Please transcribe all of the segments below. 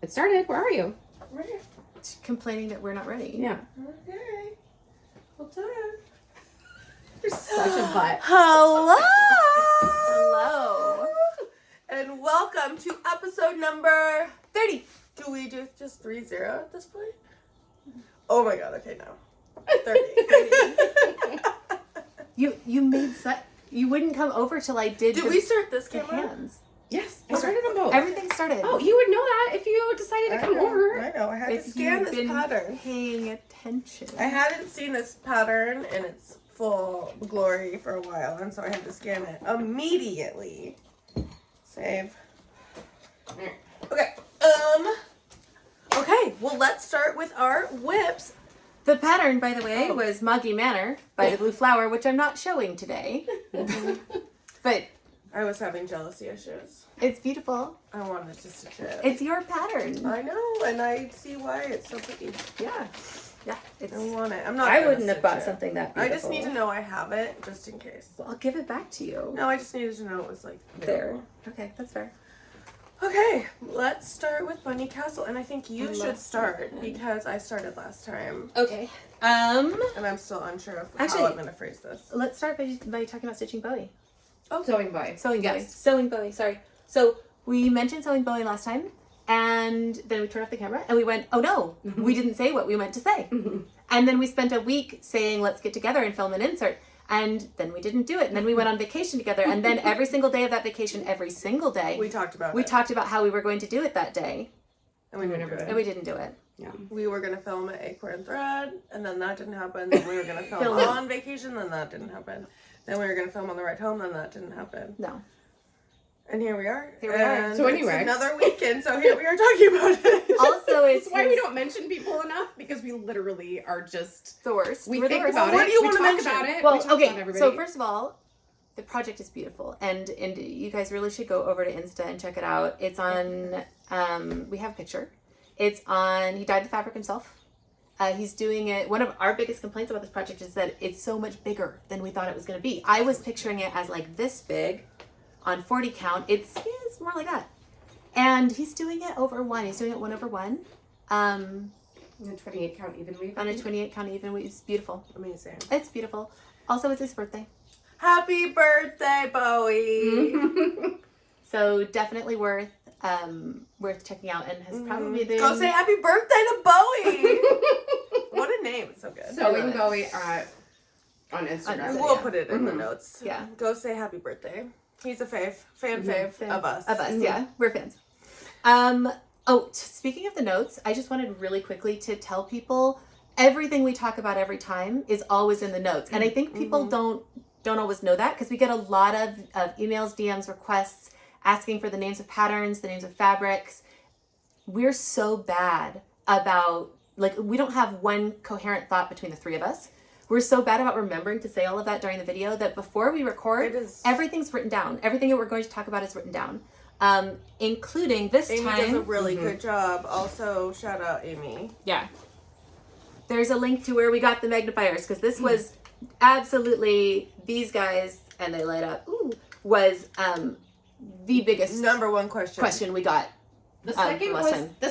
It started. Where are you? Right. Complaining that we're not ready. Yeah. Okay. Well done. You're such a butt. Hello. Hello. And welcome to episode number 30. Do we do just 30 at this point? Oh my god, okay, no. 30. You made you wouldn't come over till I did. Did we start this the camera? hands? Yes, I started them both. Everything started. Oh, you would know that if you decided to come over. I know. I had to If scan you've this been pattern. paying attention. I hadn't seen this pattern in its full glory for a while, and so I had to scan it immediately. Save. Okay. Okay. Well, let's start with our whips. The pattern, by the way, was Moggy Manor by the Blue Flower, which I'm not showing today. But I was having jealousy issues. it's beautiful. I wanted to stitch it. It's your pattern. I know, and I see why it's so pretty. Yeah. Yeah. It's, I want it. I'm not. I gonna wouldn't have stitch bought it. something that I beautiful. just need to know I have it, just in case. Well, I'll give it back to you. No, I just needed to know it was like There. Okay, that's fair. Okay, let's start with Bunny Castle, and I think you I should love start that. because I started last time, Okay. and I'm still unsure of Actually- how I'm gonna phrase this. Let's start by talking about stitching Bowie. Sewing boy. Sewing Bowie. Yes. Sewing Bowie, sorry. So we mentioned sewing Bowie last time, and then we turned off the camera and we went, oh no, we didn't say what we meant to say. And then we spent a week saying, let's get together and film an insert. And then we didn't do it. And then we went on vacation together. And then every single day of that vacation, every single day, We talked about we it, talked about how we were going to do it that day. and we didn't do And it. we didn't do it. Yeah. We were gonna film at Acorn Thread, and then that didn't happen. Then we were gonna film Film. on vacation, then that didn't happen. Then we were gonna film on the ride home, then that didn't happen. No. And here we are. Here we are. And So anyway. it's another weekend, so here we are talking about it. Also, it's That's why we don't mention people enough, because we literally are just, the worst. we We're the think worst. about What it, do you we wanna talk mention? about it, Well, we talk about okay, everybody. so first of all, the project is beautiful, and you guys really should go over to Insta and check it out. It's on, we have a picture. It's on, he dyed the fabric himself. He's doing it, one of our biggest complaints about this project is that it's so much bigger than we thought it was going to be. I was picturing it as like this big on 40 count. It's more like that. And he's doing it over one. He's doing it 1/1. And a 28 count even weave. On a 28 count even. It's beautiful. Amazing. It's beautiful. Also, it's his birthday. Happy birthday, Bowie. So definitely worth checking out, and has probably been Go say happy birthday to Bowie. What a name. It's so good. Sewing Bowie on Instagram. We'll yeah. put it in the notes. Yeah. Go say happy birthday. He's a fan fave of us. Of us, yeah, we're fans. Speaking of the notes, I just wanted really quickly to tell people everything we talk about every time is always in the notes, and I think people don't always know that, because we get a lot of emails, DMs, requests asking for the names of patterns, the names of fabrics. We're so bad about, like, we don't have one coherent thought between the three of us. We're so bad about remembering to say all of that during the video that before we record, everything's written down. Everything that we're going to talk about is written down, including this Amy time. does a really good job. Also, shout out Amy. Yeah. There's a link to where we got the magnifiers, because this was absolutely, these guys, and they light up, was the biggest Number one question we got. The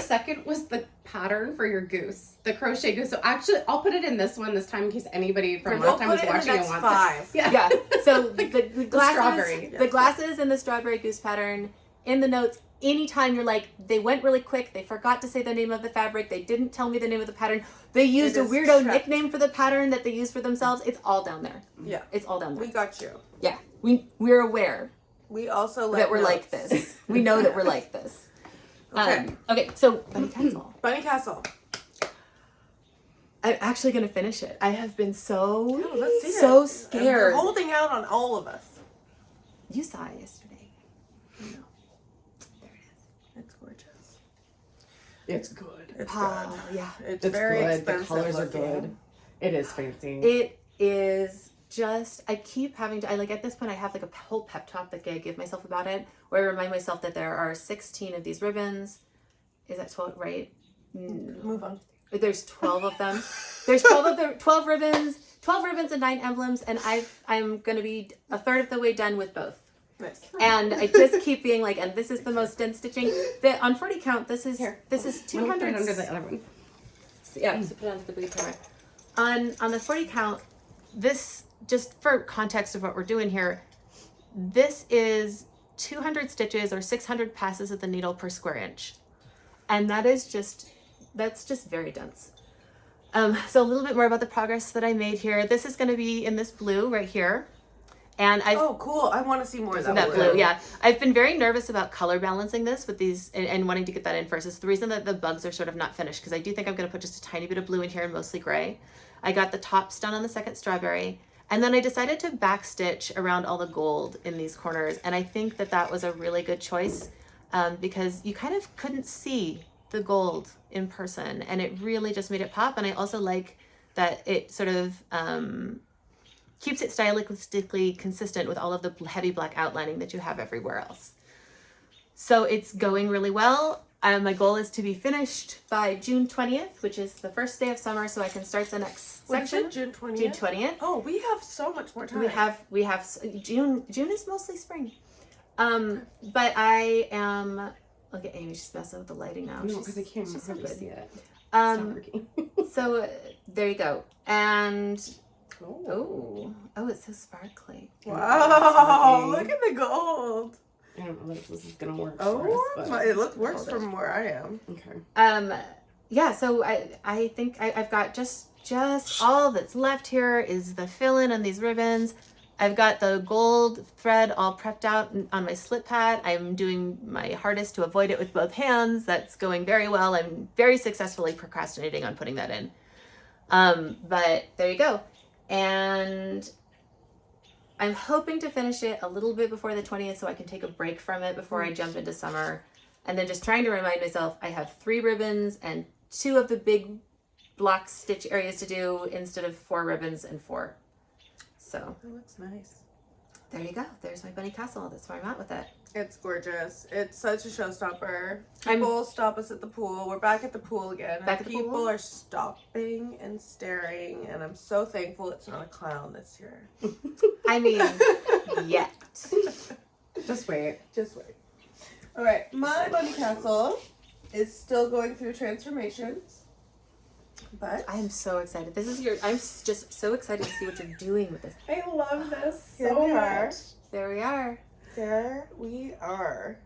second was the pattern for your goose, the crochet goose. So actually, I'll put it in this one this time in case anybody from last time was watching and wants 5. it. Yeah. So the glasses, strawberry. the glasses and the strawberry goose pattern in the notes. Anytime you're like, they went really quick, they forgot to say the name of the fabric, they didn't tell me the name of the pattern, they used a weirdo nickname for the pattern that they used for themselves. It's all down there. Yeah. It's all down there. We got you. Yeah. We're aware We also that we're like this. We know that we're like this. Okay, so Bunny Castle. Bunny Castle. I'm actually going to finish it. I have been so Let's see so it. scared. You're holding out on all of us. You saw it yesterday. I know. There it is. It's gorgeous. It's good. It's Oh, good. yeah. It's very good. expensive. The colors are looking. good. It is fancy. It is just, I keep having to, at this point I have like a whole pep talk that I give myself about it, where I remind myself that there are 16 of these ribbons. Is that 12, right? Move on. There's 12 of them. There's 12 ribbons and 9 emblems, and I'm going to be a third of the way done with both. Nice. And I just keep being like, and this is the most dense stitching. On 40 count, this is 200 under the other one. Yeah, so put it onto the booty primer. On the 40 count, this, just for context of what we're doing here, this is 200 stitches or 600 passes of the needle per square inch. And that's just very dense. So a little bit more about the progress that I made here. This is going to be in this blue right here. And oh, cool. I want to see more of that blue. Yeah. I've been very nervous about color balancing this with these and wanting to get that in first. It's the reason that the bugs are sort of not finished, because I do think I'm going to put just a tiny bit of blue in here and mostly gray. I got the tops done on the second strawberry. And then I decided to backstitch around all the gold in these corners. And I think that was a really good choice because you kind of couldn't see the gold in person. And it really just made it pop. And I also like that it sort of keeps it stylistically consistent with all of the heavy black outlining that you have everywhere else. So it's going really well. My goal is to be finished by June 20th, which is the first day of summer, so I can start the next section. June 20th? June 20th. Oh, we have so much more time. We have June is mostly spring. But I am, look at Amy, she's messing with the lighting now. No, because I can't really see it. So there you go. And Oh, it's so sparkly. Wow, look at the gold. I don't know if this is gonna work. Oh, for us, but... it looks worse from where I am. Okay. Yeah. So I think I've got just all that's left here is the fill-in on these ribbons. I've got the gold thread all prepped out on my slip pad. I'm doing my hardest to avoid it with both hands. That's going very well. I'm very successfully procrastinating on putting that in. But there you go. And I'm hoping to finish it a little bit before the 20th so I can take a break from it before I jump into summer. And then just trying to remind myself I have 3 ribbons and 2 of the big block stitch areas to do instead of 4 ribbons and 4. So That looks nice. there you go. There's my bunny castle. That's where I'm at with it. It's gorgeous. It's such a showstopper. People stop us at the pool. We're back at the pool again. Back at the people pool? are stopping and staring, and I'm so thankful it's not a clown this year. I mean, yet. Just wait. Just wait. All right, my bunny castle is still going through transformations, but I am so excited. I'm just so excited to see what you're doing with this. I love this Here so we are. much. There we are. There we are.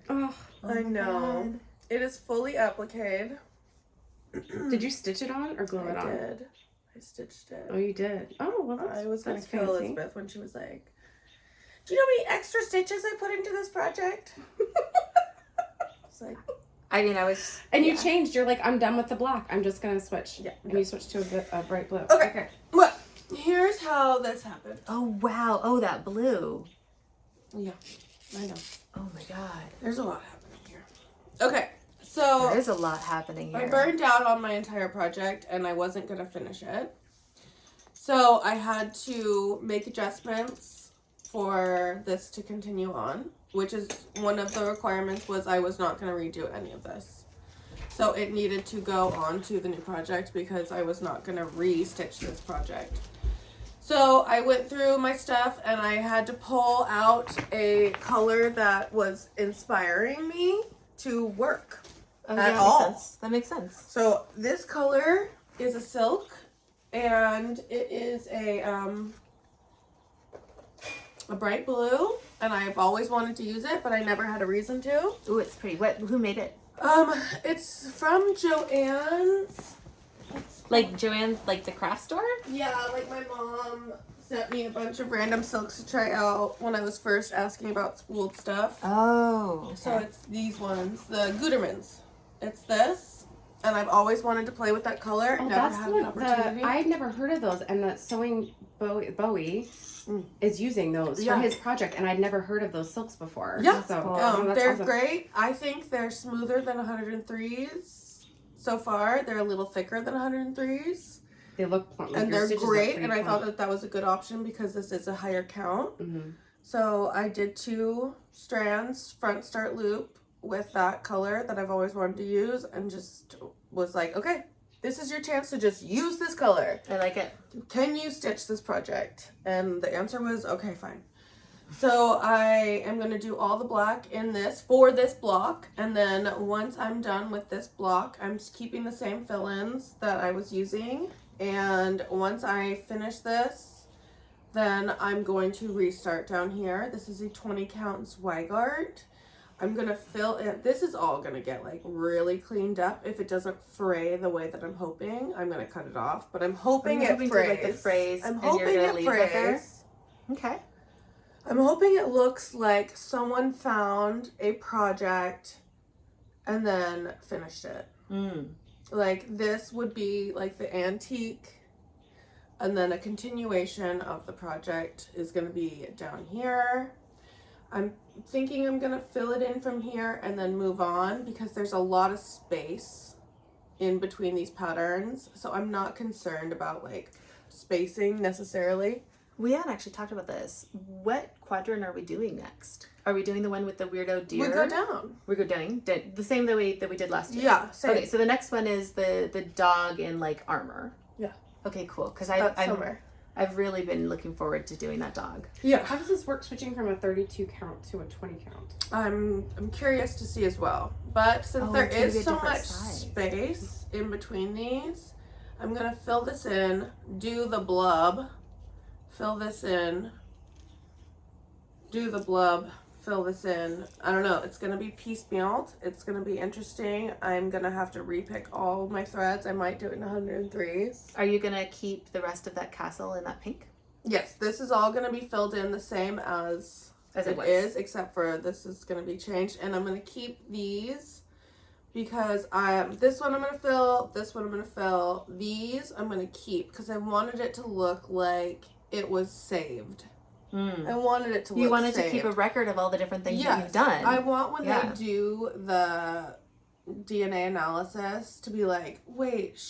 Oh, I know. God. It is fully appliqued. did you stitch it on or glue it on? I did. I stitched it. Oh, you did. Oh, well, I was going to that's kill fancy. Elizabeth when she was like, do you know how many extra stitches I put into this project? It's like, I mean, I was. And you changed. You're like, I'm done with the black. I'm just gonna switch. Yeah. And you switched to a bright blue. Okay. Well, here's how this happened. Oh, wow. Oh, that blue. Yeah, I know. Oh, my God. There's a lot happening here. Okay, so There is a lot happening here. I burned out on my entire project and I wasn't going to finish it. So I had to make adjustments for this to continue on, which is one of the requirements was I was not going to redo any of this. So it needed to go on to the new project because I was not going to re-stitch this project. So I went through my stuff and I had to pull out a color that was inspiring me to work at all. That makes sense. So this color is a silk and it is a bright blue and I've always wanted to use it but I never had a reason to. Ooh, it's pretty. Who made it? It's from Joann's. Like Joann's, like the craft store? Yeah, like my mom sent me a bunch of random silks to try out when I was first asking about spooled stuff. Oh. Okay. So it's these ones, the Gutermans. It's this, and I've always wanted to play with that color. Oh, Never that's had the an one. opportunity. I'd never heard of those, and that sewing Bowie is using those Yeah. for his project, and I'd never heard of those silks before. Yeah. So, Cool. that's They're awesome. great. I think they're smoother than 103s. So far, they're a little thicker than 103s. They look plump. And they're great, and I thought that was a good option because this is a higher count. Mm-hmm. So I did 2 strands, front start loop, with that color that I've always wanted to use, and just was like, okay, this is your chance to just use this color. I like it. Can you stitch this project? And the answer was, okay, fine. So I am going to do all the black in this for this block, and then once I'm done with this block, I'm just keeping the same fill-ins that I was using, and once I finish this, then I'm going to restart down here. This is a 20 count Zweigart. I'm going to fill it. This is all going to get like really cleaned up. If it doesn't fray the way that I'm hoping, I'm going to cut it off, but I'm hoping it frays. Like the frays. I'm hoping it frays. Okay. I'm hoping it looks like someone found a project and then finished it. Like this would be like the antique, and then a continuation of the project is going to be down here. I'm thinking I'm going to fill it in from here and then move on because there's a lot of space in between these patterns. So I'm not concerned about like spacing necessarily. We hadn't actually talked about this. What quadrant are we doing next? Are we doing the one with the weirdo deer? We go down. We go down. The same that we did last year. Yeah. Same. Okay, so the next one is the dog in like armor. Yeah. Okay, cool. Because I've really been looking forward to doing that dog. Yeah. How does this work switching from a 32 count to a 20 count? I'm curious to see as well. But since there is so much space in between these, I'm going to fill this in, do the blub, fill this in, do the blub, fill this in. I don't know. It's going to be piecemealed. It's going to be interesting. I'm going to have to repick all my threads. I might do it in 103s. Are you going to keep the rest of that castle in that pink? Yes, this is all going to be filled in the same as it is, except for this is going to be changed. And I'm going to keep these because this one I'm going to fill, this one I'm going to fill. These I'm going to keep because I wanted it to look like it was saved. I wanted it to look You wanted saved. to keep a record of all the different things that you've done. I want when they do the DNA analysis to be like, wait,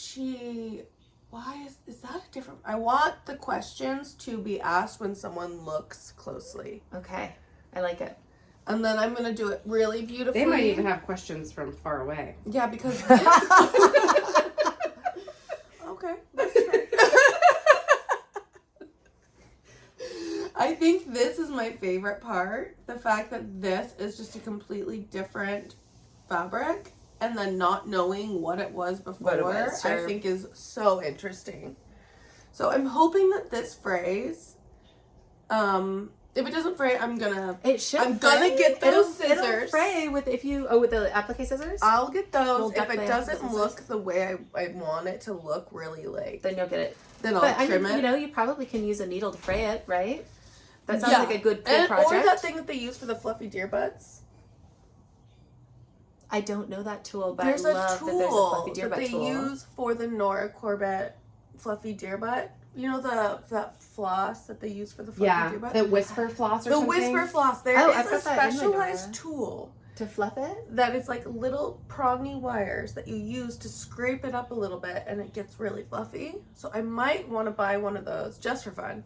why is that a different... I want the questions to be asked when someone looks closely. Okay. I like it. And then I'm going to do it really beautifully. They might even have questions from far away. Yeah, because this... Okay. That's fair. I think this is my favorite part. The fact that this is just a completely different fabric and then not knowing what it was before, I think is so interesting. So I'm hoping that this frays. If it doesn't fray, I'm gonna get those scissors. It'll fray with with the applique scissors. I'll get those. If it doesn't look the way I want it to look, really like, then you'll get it. Then I'll trim it. You know, you probably can use a needle to fray it, right? That sounds like a good project. Or that thing that they use for the fluffy deer butts. I don't know that tool, but there's I love that there's a fluffy deer butt tool. They use for the Nora Corbett fluffy deer butt. You know that floss that they use for the fluffy deer butt? The whisper floss or something? The whisper floss. There is a specialized tool. To fluff it? That is like little prongy wires that you use to scrape it up a little bit and it gets really fluffy. So I might want to buy one of those just for fun.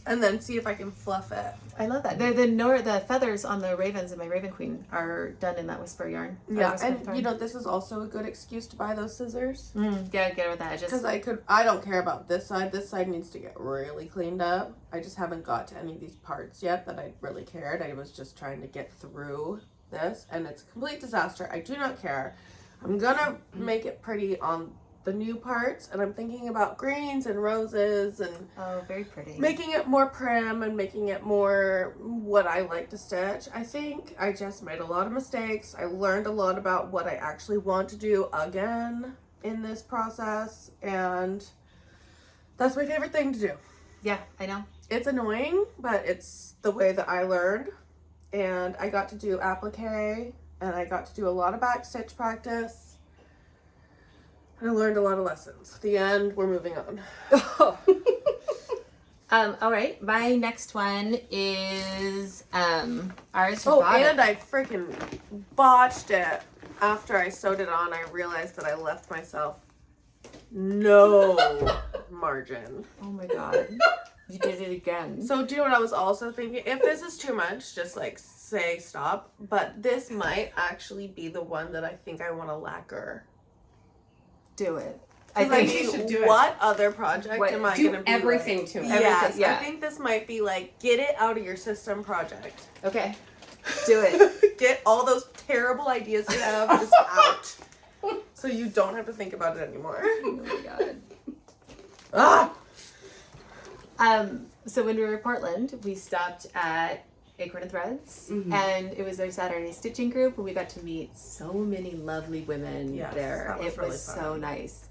And then see if I can fluff it. I love that. The feathers on the ravens in my Raven Queen are done in that whisper yarn. Yeah, and you know, this is also a good excuse to buy those scissors. Yeah, get with that. Because I don't care about this side. This side needs to get really cleaned up. I just haven't got to any of these parts yet that I really cared. I was just trying to get through this, and it's a complete disaster. I do not care. I'm gonna make it pretty on the new parts, and I'm thinking about greens and roses and very pretty, making it more prim and making it more what I like to stitch. I think I just made a lot of mistakes. I learned a lot about what I actually want to do again in this process, and that's my favorite thing to do. Yeah, I know. It's annoying, but it's the way that I learned, and I got to do applique, and I got to do a lot of back stitch practice. I learned a lot of lessons. At the end, we're moving on. All right. My next one is ours. Oh, and I freaking botched it. After I sewed it on, I realized that I left myself no margin. Oh my god. You did it again. So do you know what I was also thinking? If this is too much, just like say stop. But this might actually be the one that I think I want to lacquer. Do it. I think you should do it. What other project am I going to be everything to it. Yes, yeah. I think this might be like get it out of your system project. Okay. Do it. Get all those terrible ideas you have just out. So you don't have to think about it anymore. Oh my god. Ah! So when we were in Portland, we stopped at Acorn and Threads, and it was our Saturday stitching group, and we got to meet so many lovely women there. That was it really was fun. so nice.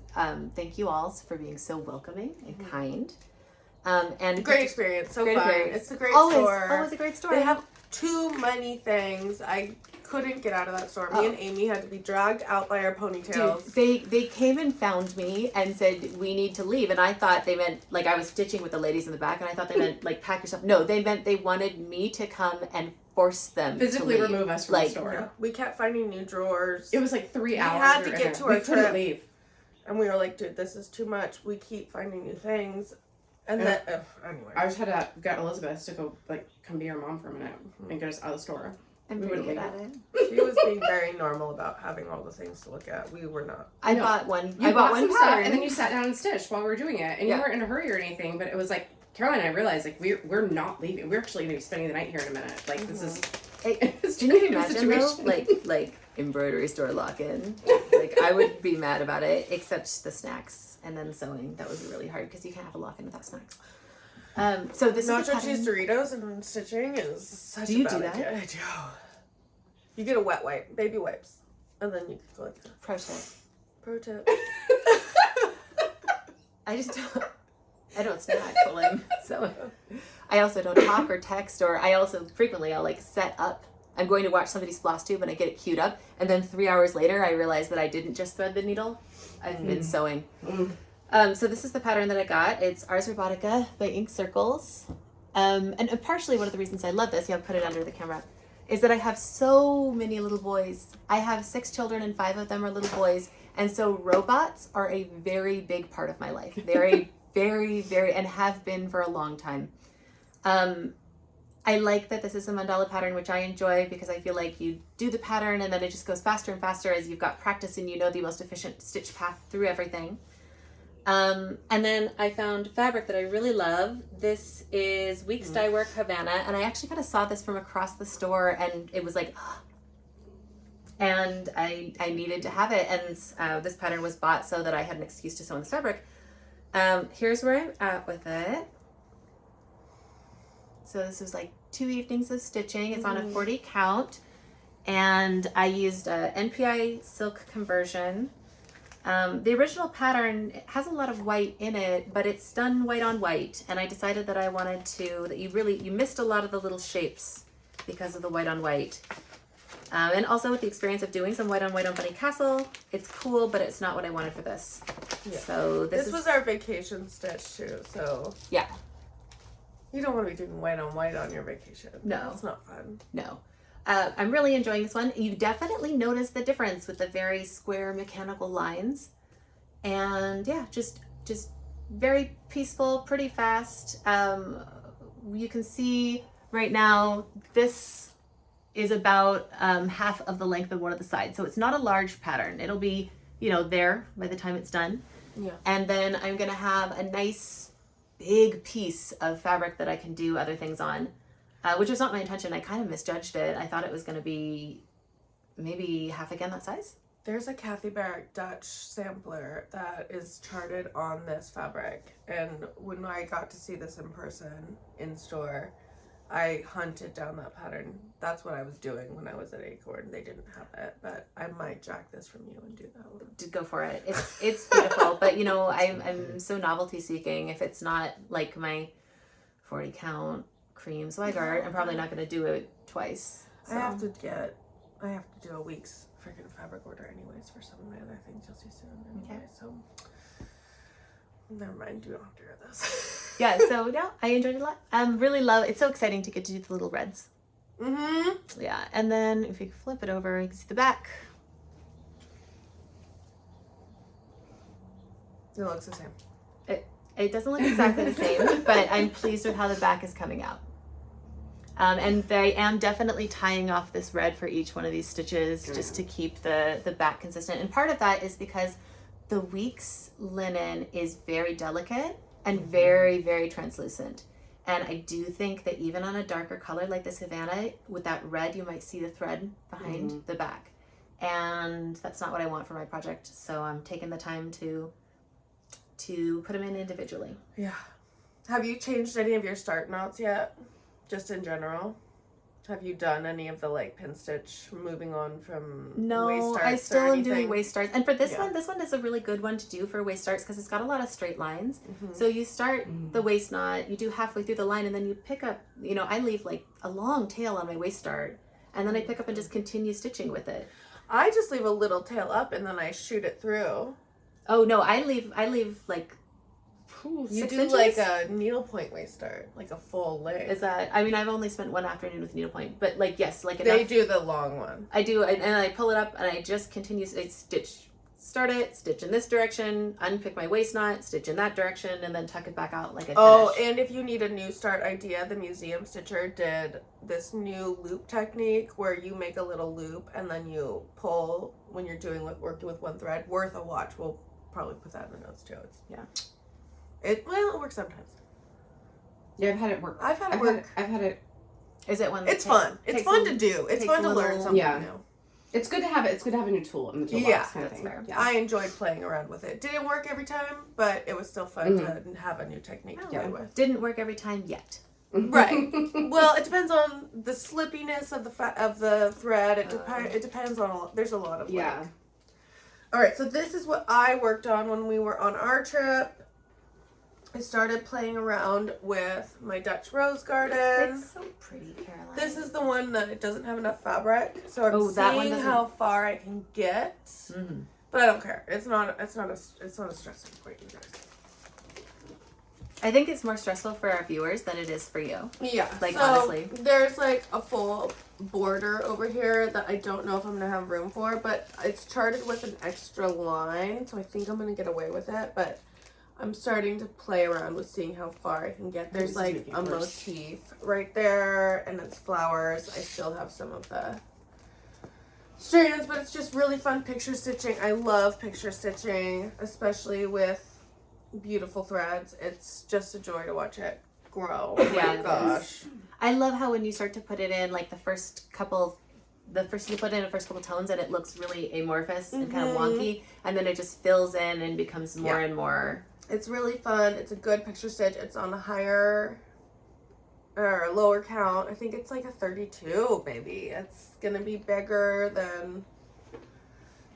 Thank you all for being so welcoming and kind. And Great experience. So great fun. experience. It's a great always, store. Always a great store. They have too many things. I couldn't get out of that store. Me and Amy had to be dragged out by our ponytails. Dude, they came and found me and said, we need to leave. And I thought they meant, like, I was stitching with the ladies in the back, and I thought they meant, like, pack your stuff. No, they meant they wanted me to come and force them physically to leave. remove us from like, the store. Yeah. We kept finding new drawers. It was like 3 hours. We had to were get in to there. our We couldn't trip. leave. And we were like, dude, this is too much. We keep finding new things. And then, anyway. I just had to get Elizabeth to go, like, come be our mom for a minute and get us out of the store. I'm We pretty wouldn't good leave. at it. She was being very normal about having all the things to look at. We were not. I No. bought one. You I bought some one stuff, pattern. and then you sat down and stitched while we were doing it, and Yeah. you weren't in a hurry or anything. But it was like Caroline and I realized, like, we're not leaving. We're actually going to be spending the night here in a minute. Like, this is. It's Can you a imagine though, situation. like embroidery store lock-in? Like, I would be mad about it, except the snacks and then sewing. That would be really hard because you can't have a lock-in without snacks. So this Nacho is the pattern. cheese Doritos and stitching is such Do a you bad do that? idea. I do. You get a wet wipe, baby wipes, and then you can go like that. Pro tip. Pro tip. I don't snack while I'm sewing. I also don't talk or text, or I'll like set up. I'm going to watch somebody's Floss Tube and I get it queued up, and then 3 hours later I realize that I didn't just thread the needle. I've been sewing. So this is the pattern that I got. It's Ars Robotica by Ink Circles. And partially one of the reasons I love this, I'll put it under the camera, is that I have so many little boys. I have 6 children and 5 of them are little boys. And so robots are a very big part of my life. They're a very, very, and have been for a long time. I like that this is a mandala pattern, which I enjoy because I feel like you do the pattern and then it just goes faster and faster as you've got practice and you know the most efficient stitch path through everything. And then I found fabric that I really love. This is Weeks Dye Work Havana, and I actually kind of saw this from across the store, and it was like, and I needed to have it, and this pattern was bought so that I had an excuse to sew on this fabric. Here's where I'm at with it. So this was like 2 evenings of stitching. It's on a 40 count, and I used a NPI silk conversion. The original pattern has a lot of white in it, but it's done white on white, and I decided that I wanted that you missed a lot of the little shapes because of the white on white. And also with the experience of doing some white on Bunny Castle, it's cool, but it's not what I wanted for this. Yeah. So this was our vacation stitch too, so yeah. You don't want to be doing white on your vacation. No. It's not fun. No. I'm really enjoying this one. You definitely notice the difference with the very square mechanical lines. And yeah, just very peaceful, pretty fast. You can see right now, this is about half of the length of one of the sides. So it's not a large pattern. It'll be, there by the time it's done. Yeah. And then I'm going to have a nice big piece of fabric that I can do other things on. Which was not my intention. I kind of misjudged it. I thought it was going to be maybe half again that size. There's a Kathy Barrett Dutch sampler that is charted on this fabric. And when I got to see this in person, in store, I hunted down that pattern. That's what I was doing when I was at Acorn. They didn't have it, but I might jack this from you and do that one. Go for it. It's beautiful. But, I'm so novelty seeking. If it's not like my 40 count cream Zweigart, I'm probably not going to do it twice. So. I have to do a week's freaking fabric order anyways for some of my other things you'll see soon anyway, Okay. so never mind, you don't have to hear this. Yeah, so no, I enjoyed it a lot. It's so exciting to get to do the little reds. Mm-hmm. Yeah, and then if you flip it over, you can see the back. It looks the same. It doesn't look exactly the same, but I'm pleased with how the back is coming out. And I am definitely tying off this red for each one of these stitches just to keep the back consistent. And part of that is because the Weeks linen is very delicate and very, very translucent. And I do think that even on a darker color like this Havana, with that red, you might see the thread behind the back. And that's not what I want for my project. So I'm taking the time to put them in individually. Yeah. Have you changed any of your start knots yet? Just in general? Have you done any of the like pin stitch moving on from waist starts? I still am doing anything? waist starts. And for this one is a really good one to do for waist starts because it's got a lot of straight lines. So you start the waist knot, you do halfway through the line, and then you pick up, you know, I leave like a long tail on my waist start, and then I pick up and just continue stitching with it. I just leave a little tail up and then I shoot it through. Oh no, I leave like you 6 do inches? like a needlepoint waist start, like a full length. Is that? I mean, I've only spent one afternoon with needlepoint, but like yes, like they enough. do the long one. I do, and I pull it up and I just continue. I start it, stitch in this direction, unpick my waist knot, stitch in that direction, and then tuck it back out like I finish. Oh, and if you need a new start idea, the Museum Stitcher did this new loop technique where you make a little loop and then you pull when you're doing working with one thread. Worth a watch. We'll probably put that in the notes too. It works sometimes. Yeah, I've had it work. I've had it. Is it one? It's fun. It's fun to do. It's fun to learn something new. It's good to have it. It's good to have a new tool in the toolbox. Yeah, kind of thing. fair. Yeah. I enjoyed playing around with it. Didn't work every time, but it was still fun to have a new technique to play with. Didn't work every time yet. Right. Well, it depends on the slippiness of the thread. It depends on there's a lot of All right, so this is what I worked on when we were on our trip. I started playing around with my Dutch rose garden. It's so pretty, Caroline. This is the one that it doesn't have enough fabric, so I'm that one seeing doesn't... how far I can get. But I don't care. It's not a stressing point, you guys. I think it's more stressful for our viewers than it is for you. Yeah. Like, so honestly. There's like a full border over here that I don't know if I'm going to have room for, but it's charted with an extra line, so I think I'm going to get away with it, but I'm starting to play around with seeing how far I can get. There's like a motif right there, and it's flowers. I still have some of the strands, but it's just really fun picture stitching. I love picture stitching, especially with beautiful threads. It's just a joy to watch it grow. Oh my gosh. I love how when you start to put it in, like you put in the first couple tones and it looks really amorphous and kind of wonky, and then it just fills in and becomes more and more. It's really fun. It's a good picture stitch. It's on a higher or lower count. I think it's like a 32, maybe. It's gonna be bigger than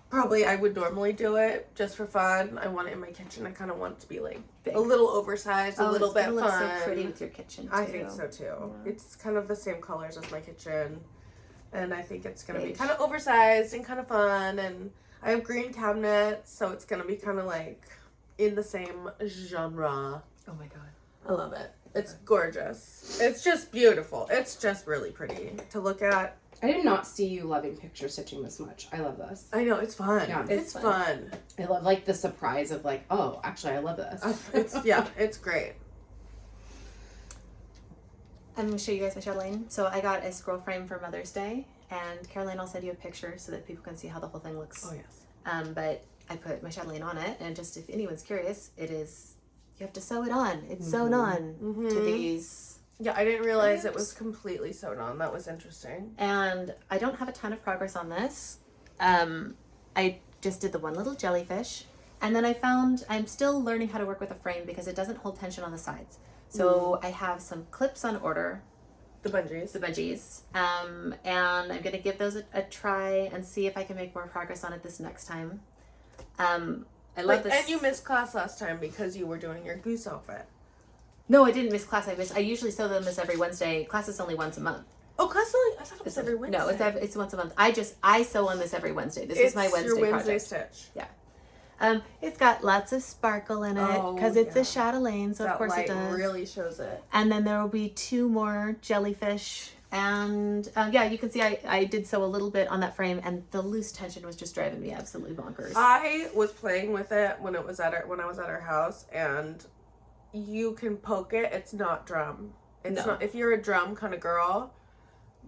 probably I would normally do it just for fun. I want it in my kitchen. I kind of want it to be like big. A little oversized, a little bit fun. It looks so pretty with your kitchen too. I think so too. Yeah. It's kind of the same colors as my kitchen, and I think it's gonna be kind of oversized and kind of fun. And I have green cabinets, so it's gonna be kind of like in the same genre. Oh my god. I love it. It's gorgeous. It's just beautiful. It's just really pretty to look at. I did not see you loving picture stitching this much. I love this. I know, it's fun. Yeah, it's fun. I love like the surprise of like, oh, actually I love this. It's great. I'm going to show you guys my Chatelaine. So I got a scroll frame for Mother's Day, and Caroline, I'll send you a picture so that people can see how the whole thing looks. Oh yes. But I put my Chatelaine on it, and just if anyone's curious, you have to sew it on. It's sewn on to these. Yeah, I didn't realize it was completely sewn on. That was interesting. And I don't have a ton of progress on this. I just did the one little jellyfish, and then I'm still learning how to work with a frame because it doesn't hold tension on the sides. So I have some clips on order. The bungees. And I'm going to give those a try and see if I can make more progress on it this next time. I love this. And you missed class last time because you were doing your goose outfit. No, I didn't miss class. I usually sew them every Wednesday. Class is only once a month. Oh, class only? I thought it was every Wednesday. No, it's once a month. I sew on this every Wednesday. This is my Wednesday your Wednesday project. stitch. Yeah. It's got lots of sparkle in it because it's a Chatelaine, so of course it does. That light really shows it. And then there will be 2 more jellyfish. And you can see I did sew a little bit on that frame, and the loose tension was just driving me absolutely bonkers. I was playing with it when I was at our house, and you can poke it. It's not drum. It's not. If you're a drum kind of girl,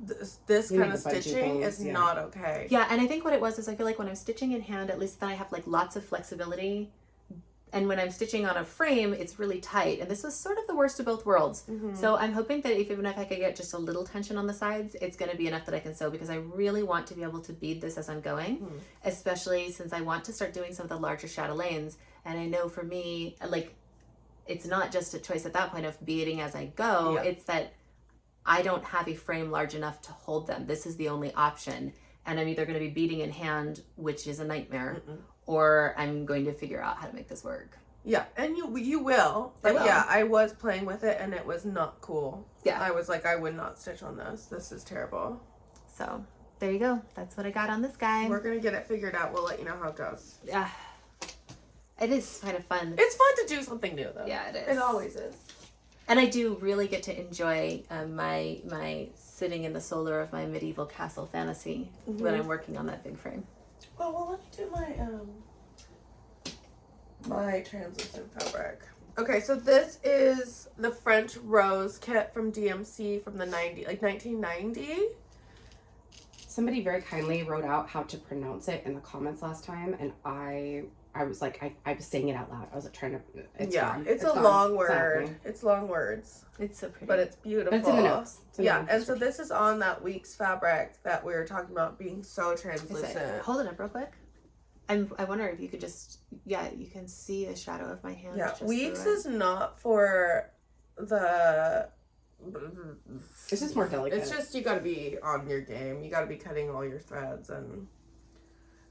this You kind need of the budgie stitching things, is yeah. not okay. Yeah, and I think what it was is I feel like when I'm stitching in hand, at least then I have like lots of flexibility. And when I'm stitching on a frame, it's really tight. And this was sort of the worst of both worlds. Mm-hmm. So I'm hoping that even if I could get just a little tension on the sides, it's going to be enough that I can sew, because I really want to be able to bead this as I'm going, especially since I want to start doing some of the larger chatelaines. And I know for me, like, it's not just a choice at that point of beading as I go. Yeah. It's that I don't have a frame large enough to hold them. This is the only option. And I'm either going to be beading in hand, which is a nightmare, or I'm going to figure out how to make this work. Yeah, and you will. But yeah, I was playing with it and it was not cool. Yeah. I was like, I would not stitch on this. This is terrible. So there you go. That's what I got on this guy. We're going to get it figured out. We'll let you know how it goes. Yeah. It is kind of fun. It's fun to do something new, though. Yeah, it is. It always is. And I do really get to enjoy my sitting in the solar of my medieval castle fantasy when I'm working on that big frame. Oh, well, let me do my translucent fabric. Okay, so this is the French Rose kit from DMC from the 1990. Somebody very kindly wrote out how to pronounce it in the comments last time, and I was like, I was saying it out loud. I was like trying to. It's gone. It's a gone. long It's not word. happening. It's long words. It's so pretty. But it's beautiful. But it's in the notes. It's in the Yeah, notes. and so this is on that week's fabric that we were talking about being so Is it- translucent. hold it up real quick. I wonder if you could just, you can see the shadow of my hand. Yeah, just weeks through it. is not for the. It's just more delicate. It's just you got to be on your game. You got to be cutting all your threads, and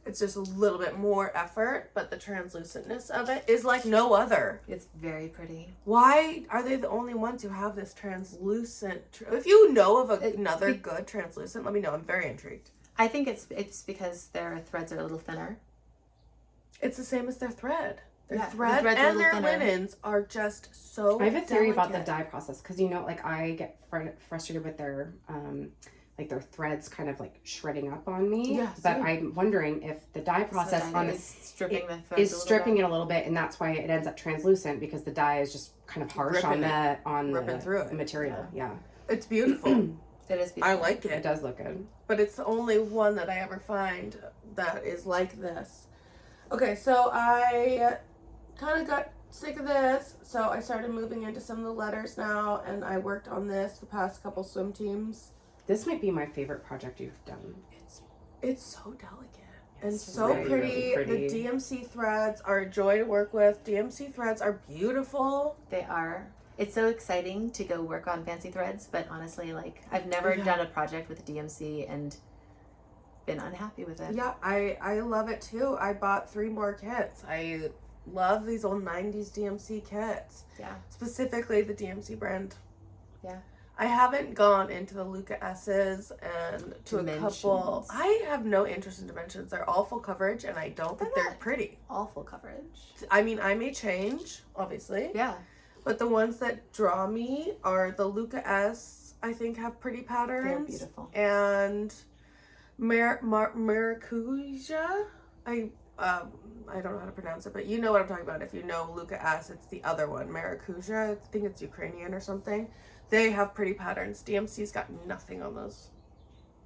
it's just a little bit more effort. But the translucentness of it is like no other. It's very pretty. Why are they the only ones who have this translucent? If you know of another good translucent, let me know. I'm very intrigued. I think it's because their threads are a little thinner. It's the same as their thread. Their Yeah, the thread thread's a and little their thinner. linens are just so I have a theory about the delicate. dye process, because like I get frustrated with their their threads kind of like shredding up on me. Yeah, but same. I'm wondering if the dye process So on is this stripping the threads is a little stripping bit. it a little bit, and that's why it ends up translucent, because the dye is just kind of harsh Ripping on ripping the through it. material. Yeah. It's beautiful. It is beautiful. I like It it. does look good. But it's the only one that I ever find that is like this. Okay, so I kind of got sick of this, so I started moving into some of the letters now, and I worked on this the past couple swim teams. This might be my favorite project you've done. It's so delicate and It's so really, pretty. really pretty. The DMC threads are a joy to work with. DMC threads are beautiful. They are. It's so exciting to go work on fancy threads, but honestly, like, I've never Yeah. done a project with DMC and been unhappy with it. Yeah, I love it too. I bought 3 more kits. I love these old 90s DMC kits. Yeah. Specifically the DMC brand. Yeah. I haven't gone into the Luca S's and to a couple. Dimensions. I have no interest in dimensions. They're all full coverage and I don't think they're not. pretty. Awful coverage. I mean, I may change, obviously. Yeah. But the ones that draw me are the Luca S, I think, have pretty patterns. They're beautiful. And Maracuja. I don't know how to pronounce it, but you know what I'm talking about. If you know Luca S, it's the other one. Maracuja, I think it's Ukrainian or something. They have pretty patterns. DMC's got nothing on those.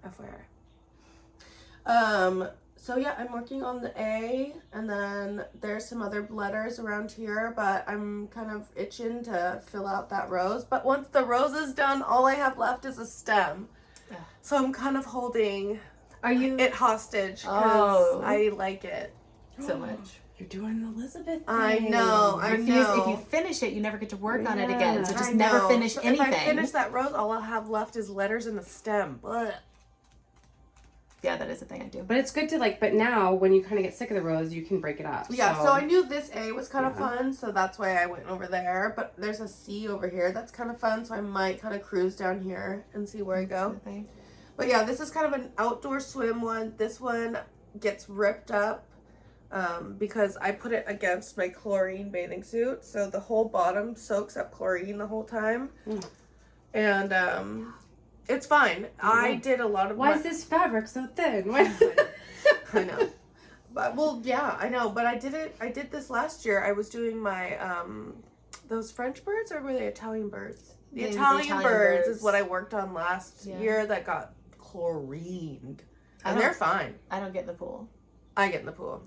FYI. So yeah, I'm working on the A, and then there's some other letters around here, but I'm kind of itching to fill out that rose. But once the rose is done, all I have left is a stem. Yeah. So I'm kind of holding Are you it hostage because I like it so much? You're doing Elizabeth. I know, I If you know. finish it, you never get to work on it again. So Yeah. just I never know. finish So anything. If I finish that rose, all I'll have left is letters in the stem. Blech. Yeah, that is a thing I do. But it's good to but now when you kind of get sick of the rose, you can break it up. Yeah, so I knew this A was kind of Yeah. fun, so that's why I went over there. But there's a C over here that's kind of fun, so I might kind of cruise down here and see where I go. But yeah, this is kind of an outdoor swim one. This one gets ripped up because I put it against my chlorine bathing suit, so the whole bottom soaks up chlorine the whole time. And it's fine. I did a lot of Why is this fabric so thin? Why? I know. But well, yeah, I know. But I did this last year. I was doing my those French birds, or were they Italian birds? The Italian birds is what I worked on last Yeah. year that got chlorined. I And don't- they're fine. I don't get in the pool. I get in the pool.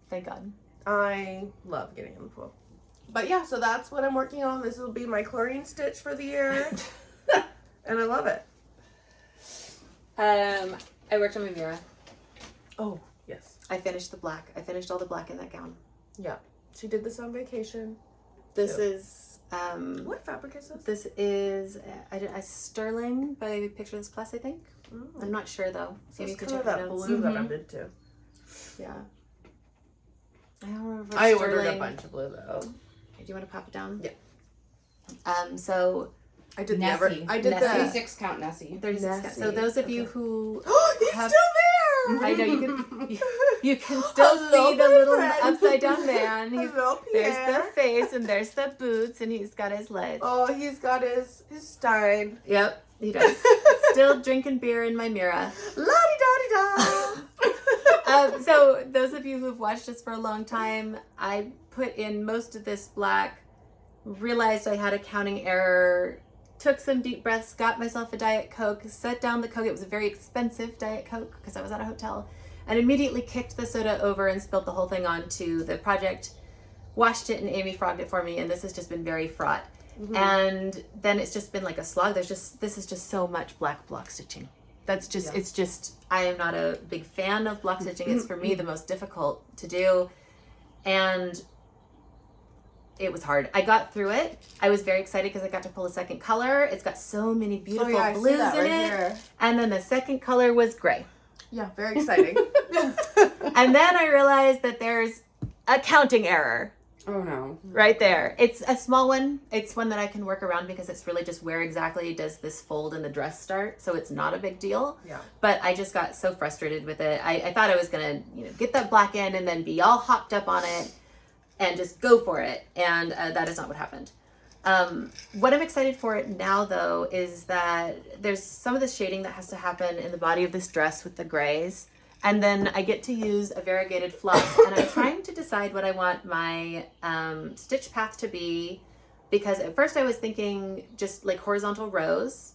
Thank God. I love getting in the pool. But yeah, so that's what I'm working on. This will be my chlorine stitch for the year. And I love it. I worked on my Mire. Oh, yes. I finished the black. I finished all the black in that gown. Yeah. She did this on vacation. This Too. is What fabric is this? This is a sterling by Picture This Plus, I think. Mm. I'm not sure though. So Maybe it's you can kind of check that my notes. blue that I'm into. Yeah. I don't remember. If it's I ordered a sterling. bunch of blue though. Do you want to pop it down? Yeah. So I did Nessie. I did Nessie. the 36 count Nessie. 36. Nessie. So those of you Okay. who He's have- still there! I know you can still Hello, see the my little friend. upside down man. Hello, There's Pierre. the face and there's the boots and he's got his legs. Oh, he's got his Stein. Yep, he does. Still drinking beer in my Mire. La-di-da-di-da! So those of you who've watched us for a long time, I put in most of this black, realized I had a counting error, took some deep breaths, got myself a Diet Coke, set down the Coke. It was a very expensive Diet Coke because I was at a hotel, and immediately kicked the soda over and spilled the whole thing onto the project, washed it, and Amy frogged it for me, and this has just been very fraught. Mhm. And then it's just been like a slog. This is just so much black block stitching. That's just, Yeah. it's just, I am not a big fan of block stitching. It's for me the most difficult to do. And it was hard. I got through it. I was very excited because I got to pull a second color. It's got so many beautiful I see blues that in right it. here. And then the second color was gray. Yeah, very exciting. And then I realized that there's a counting error Oh no. right there. It's a small one. It's one that I can work around because it's really just where exactly does this fold in the dress start. So it's not a big deal. Yeah. But I just got so frustrated with it. I thought I was going to get that black in and then be all hopped up on it and just go for it. And that is not what happened. What I'm excited for it now, though, is that there's some of the shading that has to happen in the body of this dress with the grays. And then I get to use a variegated floss. And I'm trying to decide what I want my stitch path to be. Because at first I was thinking just like horizontal rows.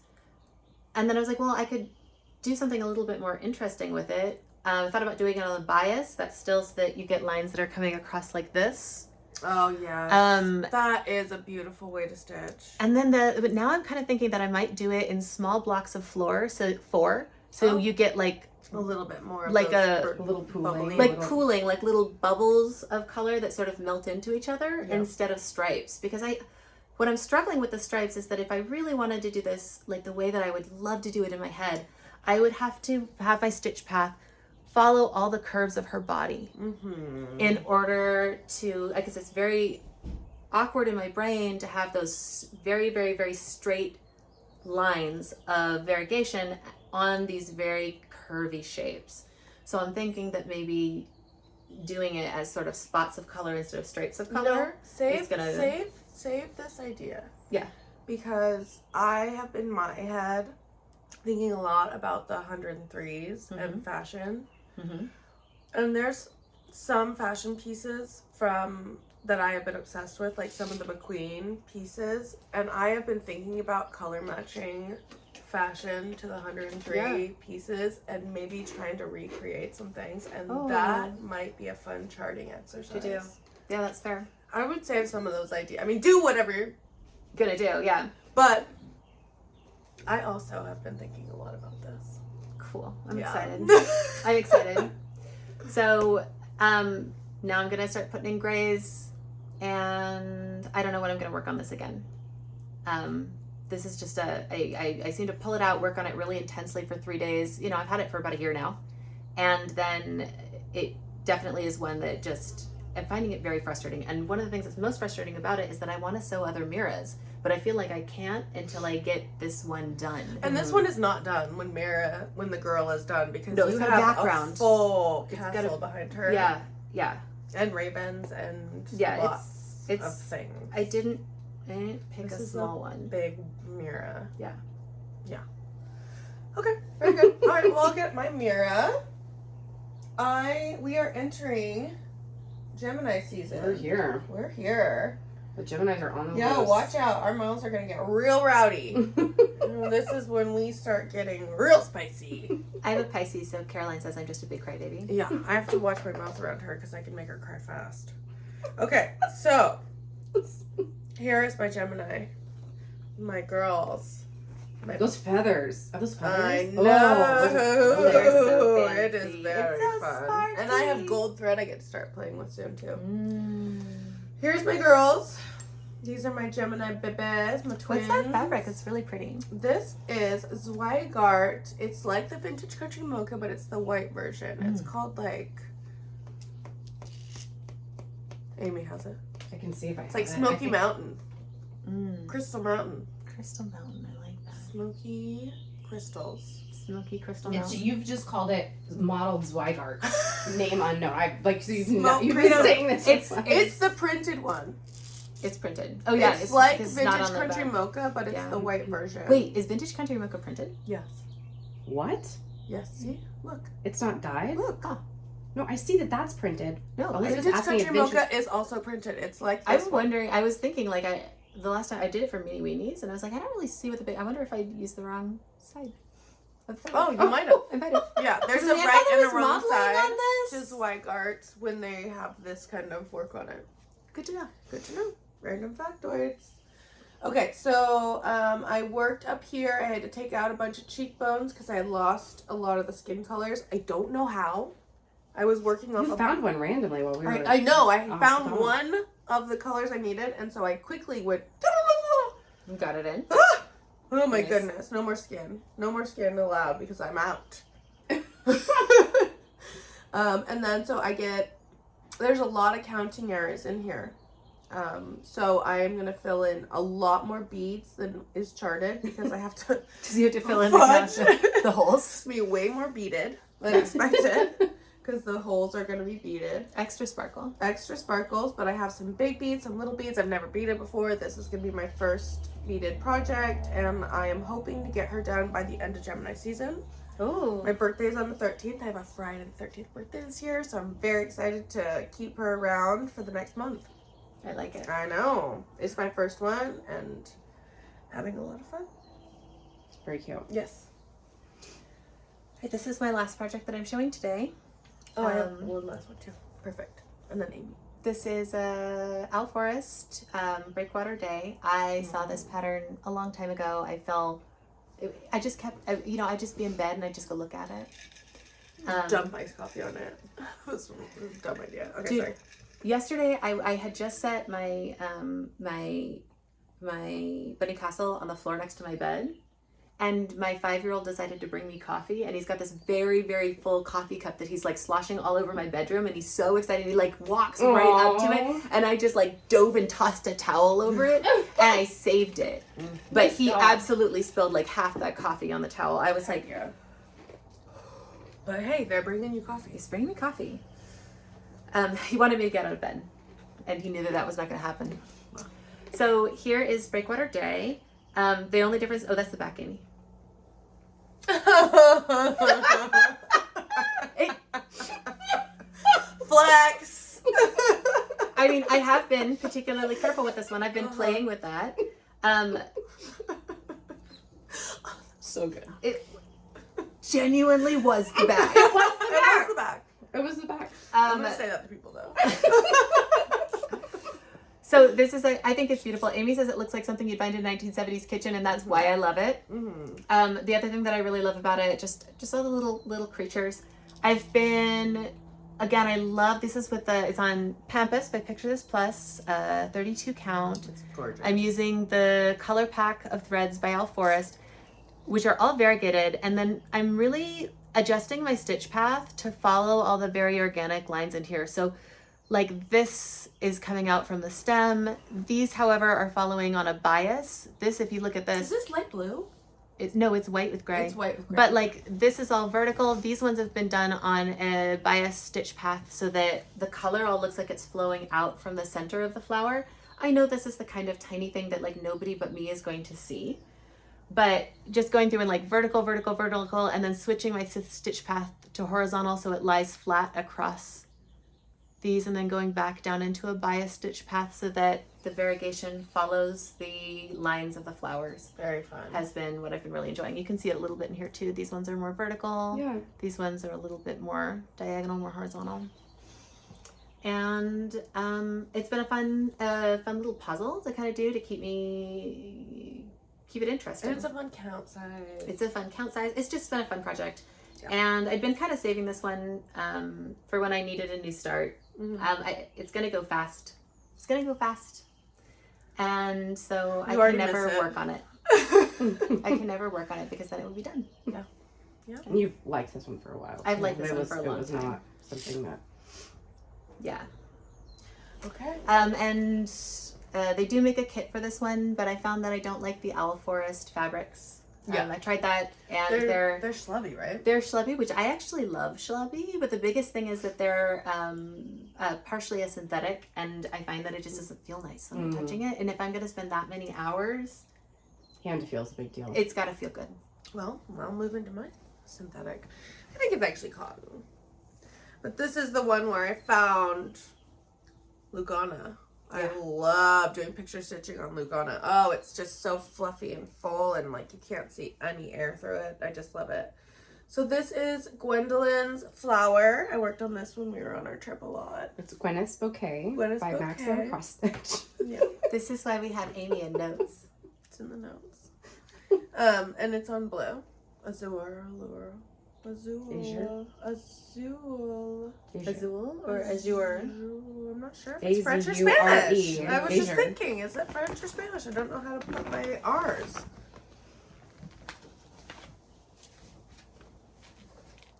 And then I was like, well, I could do something a little bit more interesting with it. I thought about doing it on a bias. That's still so that you get lines that are coming across like this. Oh, yeah. But That is a beautiful way to stitch. and then but now I'm kind of thinking that I might do it in small blocks of floor. So 4. So Oh. you get like A little bit more. Of Like those a little pooling. bubbly. like little- pooling, like little bubbles of color that sort of melt into each other Yeah. instead of stripes. Because what I'm struggling with the stripes is that if I really wanted to do this like the way that I would love to do it in my head, I would have to have my stitch path follow all the curves of her body Mm-hmm. in order to, because it's very awkward in my brain to have those very, very, very straight lines of variegation on these very curvy shapes. So I'm thinking that maybe doing it as sort of spots of color instead of stripes of color. Save gonna- this idea. Yeah. Because I have in my head thinking a lot about the 103s and fashion. Mm-hmm. And there's some fashion pieces from that I have been obsessed with, like some of the McQueen pieces, and I have been thinking about color matching fashion to the 103 pieces and maybe trying to recreate some things, and that might be a fun charting exercise To do. Yeah, that's fair. I would save some of those ideas. I mean, do whatever you're, Gonna do, yeah. but I also have been thinking a lot about this. Cool. I'm Yeah. excited. I'm excited. So now I'm gonna start putting in grays, and I don't know when I'm gonna work on this again. This is just I seem to pull it out, work on it really intensely for 3 days. You know, I've had it for about a year now, and then it definitely is one that just I'm finding it very frustrating. And one of the things that's most frustrating about it is that I want to sew other Mires, but I feel like I can't until I get this one done. And this one is not done when the girl is done, because No, you it's got have a background. a full It's castle got a- behind her. Yeah. And ravens and Yeah, lots it's of things. I didn't pick This a is small one. Big Mire. Yeah. Okay, very good. All right, well, I'll get my Mire. We are entering Gemini season. We're here. We're here. The Geminis are on the Yeah, loose. watch out. Our mouths are going to get real rowdy. This is when we start getting real spicy. I have a Pisces, so Caroline says I'm just a big crybaby. Yeah, I have to watch my mouth around her because I can make her cry fast. Okay, so here is my Gemini. My girls. Those feathers. Are those feathers? I know. They're so It is fancy. very It's so fun. sparkly. And I have gold thread I get to start playing with soon too. Mm. Here's my girls. These are my Gemini bebés, my twins. What's that fabric? It's really pretty. This is Zweigart. It's like the Vintage Country Mocha, but it's the white version. It's called like... Amy has it. I can see if I It's like Smoky Mountain. Mm. Crystal Mountain. Crystal Mountain, I like that. Smoky crystals. Smoky Crystal It's, Mountain. you've just called it modeled Zweigart. Name unknown. I like so you've Smoke you've been crystal. saying this. It's the printed one. It's printed. Oh yeah, It's like not Vintage on the Country back. Mocha, but it's Yeah. the white version. Wait, is Vintage Country Mocha printed? Yes. What? Yes. See? Look. It's not dyed? Look. Oh. No, I see that that's printed. No, Elizabeth's Vintage asking if Country vintage- Mocha is also printed. It's like I this was one. wondering. I was thinking like the last time I did it for Mini Weenies, and I was like, I don't really see what the big. I wonder if I used the wrong side. Oh, you might have. I might have. Yeah, there's a I thought right there and was a wrong modeling side on to this. Zweigart when they have this kind of work on it. Good to know. Good to know. Random factoids. Okay, so I worked up here. I had to take out a bunch of cheekbones because I had lost a lot of the skin colors. I don't know how. I was working off You of... found one randomly while we were. I know. I Oh, found oh. one of the colors I needed, and so I quickly went... You got it in. Oh my Nice. goodness. No more skin. No more skin allowed because I'm out. And then so I get... There's a lot of counting errors in here. So I am going to fill in a lot more beads than is charted because I have to... Because you have to fill in Fudge. the holes. It's going to be way more beaded than expected because the holes are going to be beaded. Extra sparkle. Extra sparkles, but I have some big beads, some little beads. I've never beaded before. This is going to be my first beaded project, and I am hoping to get her done by the end of Gemini season. Ooh. My birthday is on the 13th. I have a Friday the 13th birthday this year, so I'm very excited to keep her around for the next month. I like it. I know. It's my first one, and having a lot of fun. It's very cute. Yes. Hey, this is my last project that I'm showing today. Oh, I have one last one too. Perfect. And then Amy. This is a Owl Forest Breakwater Day. I saw this pattern a long time ago. I just kept, I'd just be in bed and I'd just go look at it. Dump iced coffee on it. It was a dumb idea. Okay, Dude, sorry. Yesterday, I had just set my my bunny castle on the floor next to my bed, and my 5-year-old decided to bring me coffee, and he's got this very, very full coffee cup that he's like sloshing all over my bedroom, and he's so excited. He like walks right up to it, and I just like dove and tossed a towel over it, and I saved it. But he absolutely spilled like half that coffee on the towel. I was like, Yeah. But hey, they're bringing you coffee. he's bringing me coffee. He wanted me to get out of bed, and he knew that was not going to happen. So here is Breakwater Day. The only difference, that's the back, Amy. Flex. I mean, I have been particularly careful with this one. I've been playing with that. So good. It genuinely was the back. It was the back. It was the back. I'm gonna say that to people though. So this is I think it's beautiful. Amy says it looks like something you'd find in a 1970s kitchen, and that's why I love it. Mm-hmm. The other thing that I really love about it, just all the little creatures. I've been, again, I love, this is it's on Pampas by Picture This Plus, 32 count. It's gorgeous. I'm using the color pack of threads by Owl Forest, which are all variegated, and then I'm really adjusting my stitch path to follow all the very organic lines in here. So like this is coming out from the stem. These, however, are following on a bias. This, if you look at Is this, this light blue? it's white with gray. It's white with gray. But like this is all vertical. These ones have been done on a bias stitch path so that the color all looks like it's flowing out from the center of the flower. I know this is the kind of tiny thing that like nobody but me is going to see. But just going through and like vertical, and then switching my stitch path to horizontal so it lies flat across these and then going back down into a bias stitch path so that the variegation follows the lines of the flowers. Very fun. Has been what I've been really enjoying. You can see it a little bit in here too. These ones are more vertical. Yeah. These ones are a little bit more diagonal, more horizontal. And it's been a fun little puzzle to kind of do to keep it interesting. And it's a fun count size. It's a fun count size. It's just been a fun project. Yeah. And I've been kind of saving this one for when I needed a new start. It's going to go fast. It's going to go fast. And so I can never work on it. I can never work on it because then it will be done. Yeah. Yeah. And you've liked this one for a while. I've liked this one for a long time. It was not something that... Yeah. Okay. And they do make a kit for this one, but I found that I don't like the owl forest fabrics. Yeah. I tried that, and they're schlubby, right? They're schlubby, which I actually love schlubby, but the biggest thing is that they're partially a synthetic, and I find that it just doesn't feel nice when I'm touching it. And if I'm going to spend that many hours... Hand feels a big deal. It's got to feel good. Well, I'll move into my synthetic. I think it's actually cotton. But this is the one where I found Lugana. I love doing picture stitching on Lugana. Oh, it's just so fluffy and full and like you can't see any air through it. I just love it. So this is Gwendolyn's Flower. I worked on this when we were on our trip a lot. It's Gwenyth's Bouquet by Bouquet. Maxim Cross Stitch. Yeah. This is why we have Amy in notes. It's in the notes. And it's on blue. Azure. Azure. Or Azure? I'm not sure if it's French or Spanish. I was just thinking, is it French or Spanish? I don't know how to put my R's.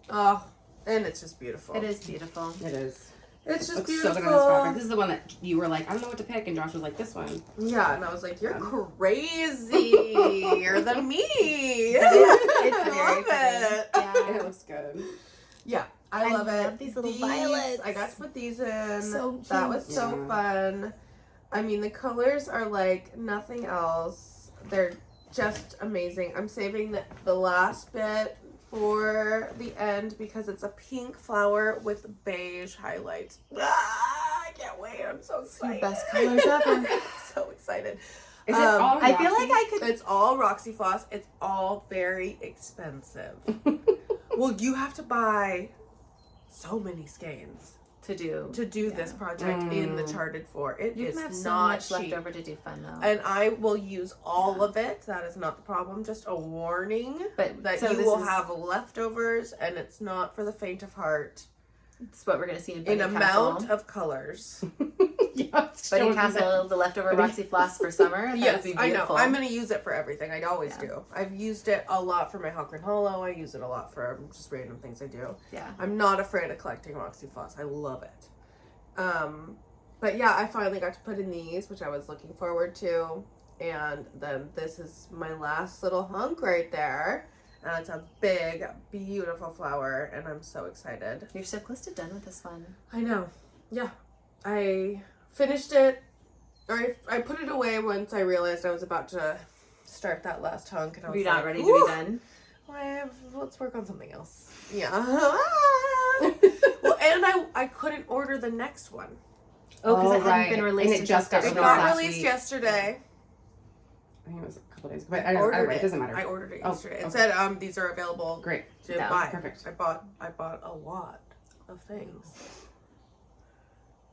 Oh, and it's just beautiful. It is beautiful. It is. It's just Looks beautiful. so good on this fabric. This is the one that you were like, I don't know what to pick, and Josh was like, this one. Yeah, and I was like, you're crazier than me. It's I very love pretty. it. Yeah. It looks good. Yeah, I love it. These little violets. I got to put these in. So cute. That was so fun. I mean, the colors are like nothing else. They're just amazing. I'm saving the last bit for the end because it's a pink flower with beige highlights. I can't wait. I'm so excited. The best colors ever. So excited. Is it all I feel Roxy? like I could... It's all Roxy Floss. It's all very expensive. Well, you have to buy so many skeins to do this project in the charted for. It you is can have so not much cheap. left over to do fun though. And I will use all of it. That is not the problem. Just a warning But that so you this will is- have leftovers, and it's not for the faint of heart. It's what we're gonna see in In Bunny amount Castle. of colors. Yeah, Bunny Castle, the leftover Roxy Floss for summer. That Yes, would be I know. beautiful. I'm going to use it for everything. I always Yeah. do. I've used it a lot for my Hawkern Hollow. I use it a lot for just random things I do. Yeah. I'm not afraid of collecting Roxy Floss. I love it. But yeah, I finally got to put in these, which I was looking forward to. And then this is my last little hunk right there. And it's a big, beautiful flower. And I'm so excited. You're so close to done with this one. I know. Yeah. I finished it. Or I put it away once I realized I was about to start that last hunk. And I was You're not like, ready to "Ooh, be done. let's work on something else." Yeah. Well, and I couldn't order the next one. Oh, because it hadn't right. been And released. it just got It released got last released week. yesterday. I think it was a couple days ago. But I ordered it doesn't matter. I ordered it Oh, yesterday. It okay. said these are available Great. to No, buy. perfect. I bought a lot of things.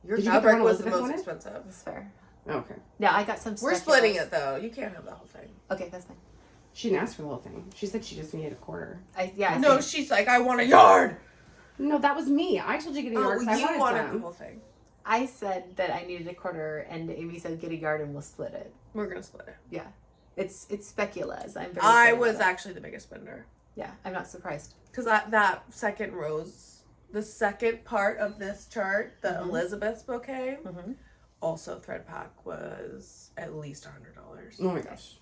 Your Did you get the fabric one was the Elizabeth most wanted? expensive. That's fair. Oh, okay. Yeah, I got some. We're splitting it though. You can't have the whole thing. Okay, that's fine. She didn't ask for the whole thing. She said she just needed a quarter. I No, think- she's like, I want a yard. No, that was me. I told you to get a yard. 'Cause you I wanted the some. whole thing. I said that I needed a quarter, and Amy said get a yard and we'll split it. We're gonna split it. Yeah, it's speculas. I'm very. I excited was about it. actually the biggest spender Yeah, I'm not surprised. because that second rose, the second part of this chart, the Mhm. Elizabeth's bouquet, Mm-hmm. also thread pack was at least $100. Oh my gosh.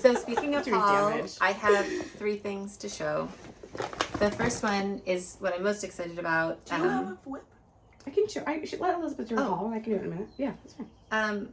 So speaking of Doing haul, damage. I have 3 things to show. The first one is what I'm most excited about. Do you have a whip? I can show. I should let Elizabeth do her Oh. haul. I can do it in a minute. Yeah, that's fine.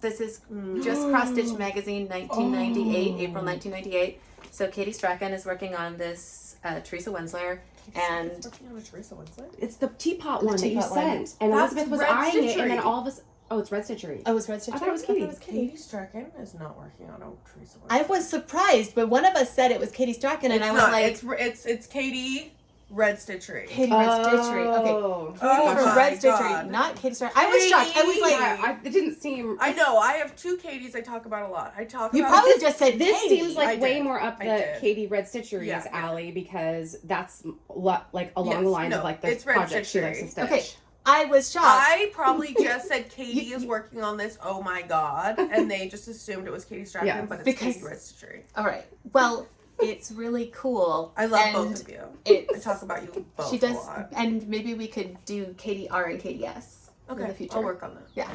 This is Just Cross Stitch Magazine, 1998, Oh. April 1998. So Katie Strachan is working on this Teresa Wensler, and Working on a Teresa Winslet? It's the teapot one that you teapot one. sent. And That's Elizabeth was Red eyeing it, Stitchery. and then all of us. Oh, it's Red Stitchery. oh, it's Red Stitch. I thought it was Katie. Katie Strachan is not working on a Teresa Winslet. I was surprised, but one of us said it was Katie Strachan, and It's I was not. like, It's Katie Red Stitchery. Katie Red Stitchery. Okay. Oh. Katie Oh from my Red Stitchery, God. not Katie Strachan. I was shocked. I was like, Yeah, it didn't seem. I know. I have two Katies I talk about a lot. I talk you about probably just said This Katie. seems like I way did. more up I the did. Katie Red Stitchery's Yeah, yeah. alley because that's like along Yes, the lines no, of like the it's Red project she Stitchery. likes to stitch. Okay. I was shocked. I probably just said Katie You- is working on this. Oh my God! And they just assumed it was Katie Strachan, Yeah, but it's because- Katie Red Stitchery. All right. Well, it's really cool. I love and both of you. It's, I talk about you both she does, a lot. and maybe we could do Katie R and Katie S in the Okay, future. I'll work on that. Yeah,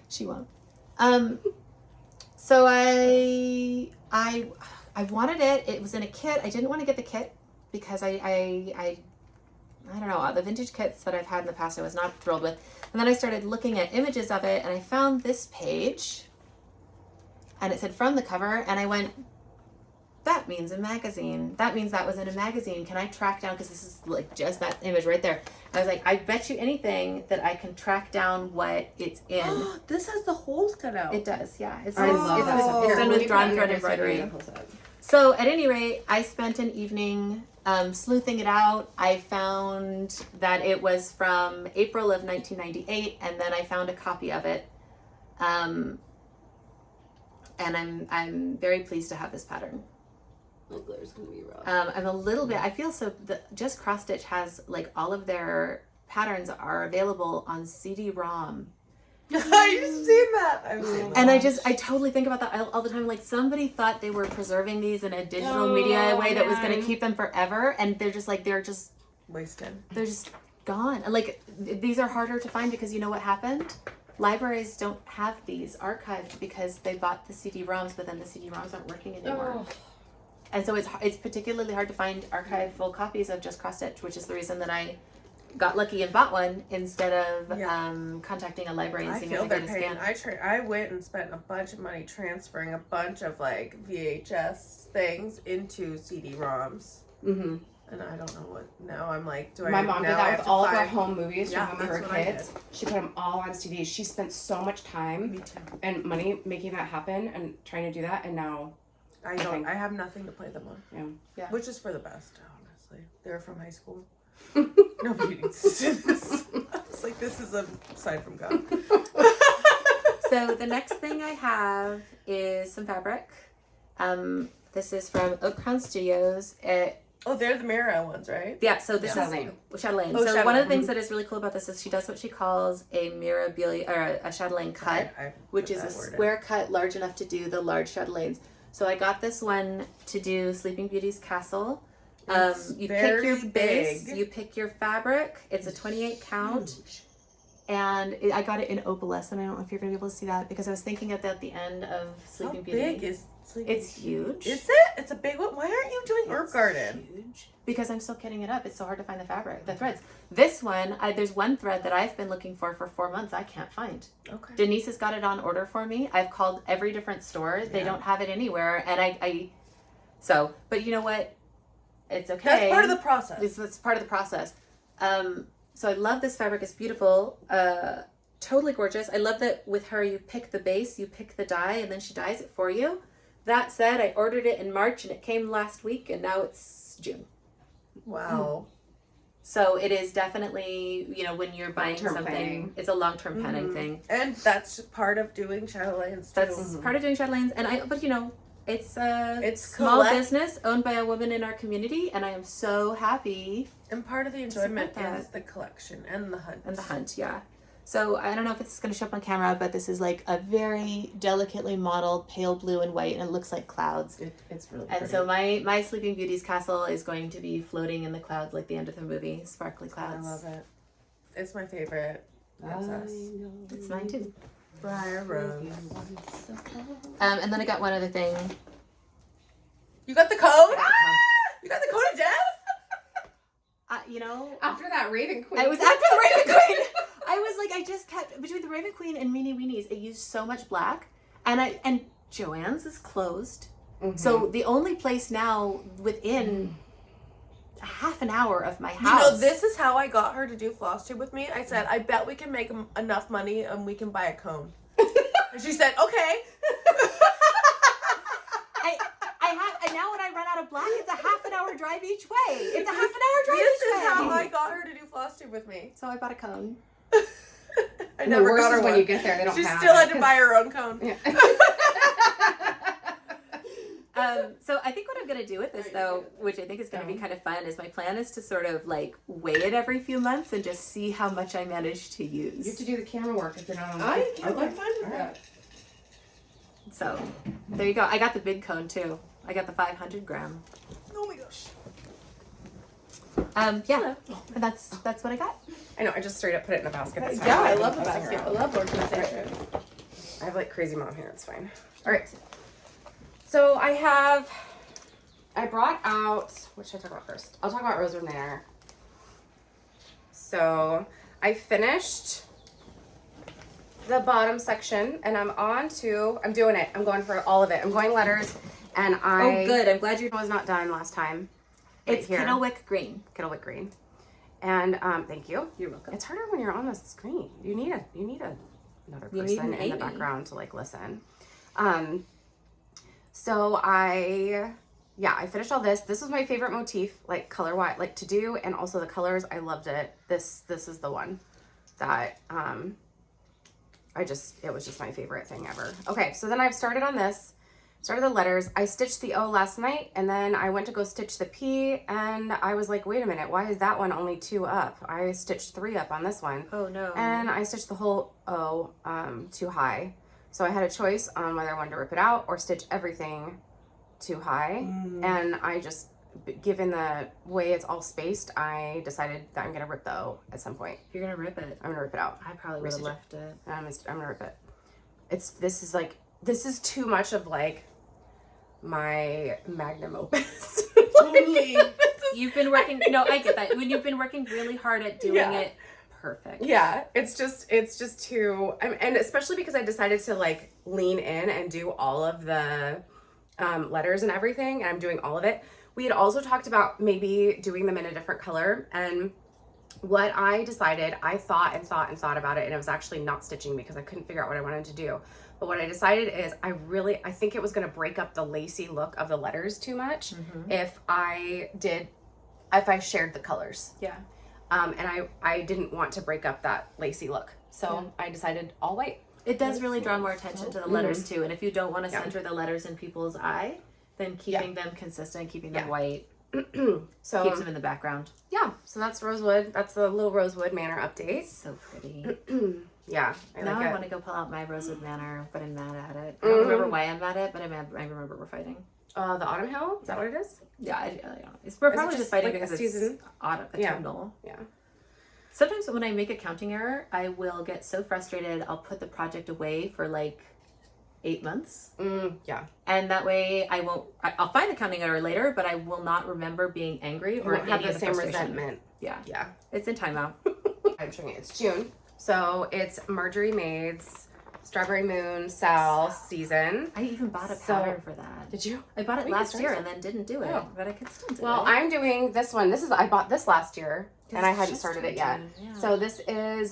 she won't. So I wanted it. It was in a kit. I didn't want to get the kit because I don't know, the vintage kits that I've had in the past I was not thrilled with. And then I started looking at images of it, and I found this page, and it said from the cover, and I went, that means a magazine. That means that was in a magazine. Can I track down, because this is like just that image right there. I was like, I bet you anything that I can track down what it's in. This has the holes cut out. It does, yeah. It's, I love that. it's done with Here, drawn let me thread put it under embroidery. the whole set. So at any rate, I spent an evening sleuthing it out. I found that it was from April of 1998, and then I found a copy of it. And I'm very pleased to have this pattern. The glitter's gonna be rough. I'm a little bit. I feel so. Just Cross Stitch has like all of their patterns are available on CD-ROM. I've seen that. I've seen that. And I totally think about that all the time. Like somebody thought they were preserving these in a digital media way that was going to man. keep them forever, and they're just Wasted. they're just gone. And like these are harder to find because you know what happened? Libraries don't have these archived because they bought the CD-ROMs, but then the CD-ROMs aren't working anymore. Oh. And so it's particularly hard to find archival copies of Just Cross Stitch, which is the reason that I got lucky and bought one instead of contacting a library and I seeing feel if I their could get a pain. scan. I went and spent a bunch of money transferring a bunch of like VHS things into CD-ROMs. Mm-hmm. And I don't know what. Now I'm like, My mom did that with all of her home movies Yeah, from when we that's were what I kids. She put them all on CDs. She spent so much time Me too. and money making that happen and trying to do that, and now I don't. I have nothing to play them on. Yeah. Which is for the best, honestly. They're from high school. Nobody needs to see this. It's like this is a sign from God. So the next thing I have is some fabric. This is from Oak Crown Studios. Oh, they're the Mire ones, right? Yeah, so this Chatelaine. is Chatelaine. Oh, So Chatelaine. one of the things that is really cool about this is she does what she calls a Mirabilia or a Chatelaine cut, I which put is a that word in. square cut large enough to do the large Chatelaines. So I got this one to do Sleeping Beauty's castle. It's You pick very your base, big. you pick your fabric. It's a 28 count. And I got it in opalescent. I don't know if you're going to be able to see that because I was thinking at the end of Sleeping How Beauty. big is Sleeping It's Beauty? huge. Is it? It's a big one. Why aren't you doing Herb Garden? Huge. Because I'm still kitting it up. It's so hard to find the fabric, the threads. This one, there's one thread that I've been looking for 4 months. I can't find. Okay. Denise has got it on order for me. I've called every different store. They Yeah. don't have it anywhere. And but you know what? It's okay. That's part of the process. It's part of the process. So I love this fabric. It's beautiful. Totally gorgeous. I love that with her, you pick the base, you pick the dye, and then she dyes it for you. That said, I ordered it in March and it came last week, and now it's June. Wow. So it is definitely, when you're buying Long-term something, planning. it's a long-term planning thing. And that's part of doing Chatelaines too. That's part of doing Chatelaines. But it's a It's small collect- business owned by a woman in our community, and I am so happy. And part of the support enjoyment that. is the collection and the hunt. And the hunt, yeah. So I don't know if it's going to show up on camera, but this is like a very delicately modeled pale blue and white, and it looks like clouds. It's really And pretty. so my Sleeping Beauty's castle is going to be floating in the clouds like the end of the movie, sparkly I clouds. love it. It's my favorite princess. It's mine too. Briar Rose. And then I got one other thing. You got the code? You got the code of death? After that Raven Queen. I was after the Raven Queen. I was like, I just kept between the Raven Queen and Meanie Weenies. It used so much black, and Joann's is closed, Mm-hmm. So the only place now within a half an hour of my You house. know, this is how I got her to do FlossTube with me. I said, I bet we can make enough money and we can buy a cone. And she said, okay. And now when I run out of black, it's a half an hour drive each way. It's a half an hour drive This each is way. how I got her to do FlossTube with me. So I bought a cone. I And never the worst got her is when one. you get there, they don't She have still it, had to 'cause- buy her own cone. Yeah. So I think what I'm going to do with this, though, which I think is going to be kind of fun, is my plan is to sort of like weigh it every few months and just see how much I manage to use. You have to do the camera work if you're not on. I'm Okay. fine with that. So there you go. I got the big cone too. I got the 500 gram. Oh my gosh. Yeah, and that's what I got. I know. I just straight up put it in a basket. This time. Yeah, I love a Tossing basket. around. I love organization. I have like crazy mom hair. It's fine. All right. So I brought out, what should I talk about first? I'll talk about Rosewood Manor. So I finished the bottom section and I'm doing it. I'm going for all of it. I'm going letters and Oh, good. I'm glad you. was not done last time. It's here. Kennewick green. Kennewick green. And thank you. You're welcome. It's harder when you're on the screen. You need another You need person an in the Amy. background to like listen. So I finished all this. This was my favorite motif, like color wise, like to do, and also the colors. I loved it. This is the one that it was just my favorite thing ever. Okay, so then I've started on this. Started the letters. I stitched the O last night and then I went to go stitch the P and I was like, wait a minute, why is that one only 2 up? I stitched 3 up on this one. Oh no. And I stitched the whole O too high. So I had a choice on whether I wanted to rip it out or stitch everything too high. And I just, given the way it's all spaced, I decided that I'm gonna rip the O at some point. You're gonna rip it. I'm gonna rip it out. I probably would have Restitch left it. I'm gonna rip it. This is too much of like my magnum opus. Totally. You've been working. No, I get that. When you've been working really hard at doing it perfect. Yeah, it's just too, and especially because I decided to like lean in and do all of the letters and everything, and I'm doing all of it. We had also talked about maybe doing them in a different color, and what I decided, I thought about it, and it was actually not stitching because I couldn't figure out what I wanted to do. But what I decided is I think it was going to break up the lacy look of the letters too much if I shared the colors. Yeah. And I didn't want to break up that lacy look. So I decided all white. It does really draw more attention to the letters too. And if you don't want to center the letters in people's eye, then keeping them consistent, keeping them white, So keeps them in the background. Yeah, so that's Rosewood. That's the little Rosewood Manor update. It's so pretty. Yeah, Now like I it. want to go pull out my Rosewood Manor, but I'm mad at it. I don't remember why I'm mad at it, but I remember we're fighting. The Autumn Hill, is that what it is? Yeah, I don't know. We're probably just fighting like a because season? it's autumnal. Yeah. Sometimes when I make a counting error, I will get so frustrated, I'll put the project away for like 8 months. Yeah. And that way I'll find the counting error later, but I will not remember being angry or Won't have any the of same frustration. resentment. Yeah. Yeah. It's in timeout. I'm showing it. It's June. So it's Marjorie Maid's Strawberry Moon Sal season. I even bought a pattern for that. Did you? I bought it Wait, last sorry. year and then didn't do it, Oh. but I could still do Well, it. I'm doing this one. I bought this last year and I It's hadn't just started it yet. June, yeah. So this is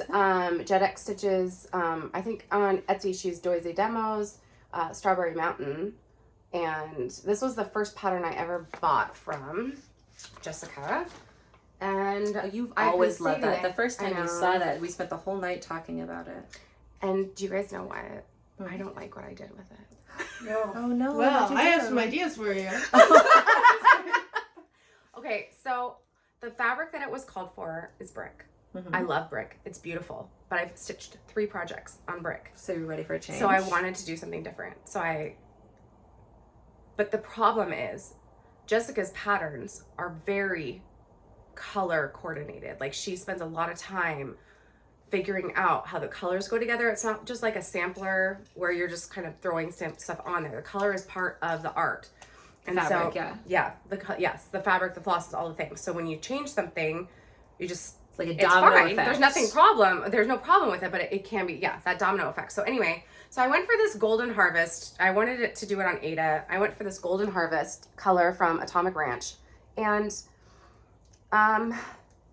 Jet X Stitches. I think on Etsy she's Doisy Demos, Strawberry Mountain. And this was the first pattern I ever bought from Jessica. And You've I've been always loved saving that. it. The first time I you know. saw that, we spent the whole night talking about it. And do you guys know why I don't like what I did with it? No. Oh no. Well, what'd you I have do? some ideas for you. Okay, so the fabric that it was called for is brick. I love brick. It's beautiful. But I've stitched 3 projects on brick. So you're ready for a change? So I wanted to do something different. But the problem is Jessica's patterns are very color coordinated. Like she spends a lot of time figuring out how the colors go together. It's not just like a sampler where you're just kind of throwing stuff on there. The color is part of the art. And Fabric, so, the fabric, the flosses, all the things. So when you change something, you just It's like a it's domino fine. effect. There's no problem with it, but it can be, yeah, that domino effect. So anyway, so I went for this Golden Harvest. I wanted it to do it on Ada. I went for this Golden Harvest color from Atomic Ranch. And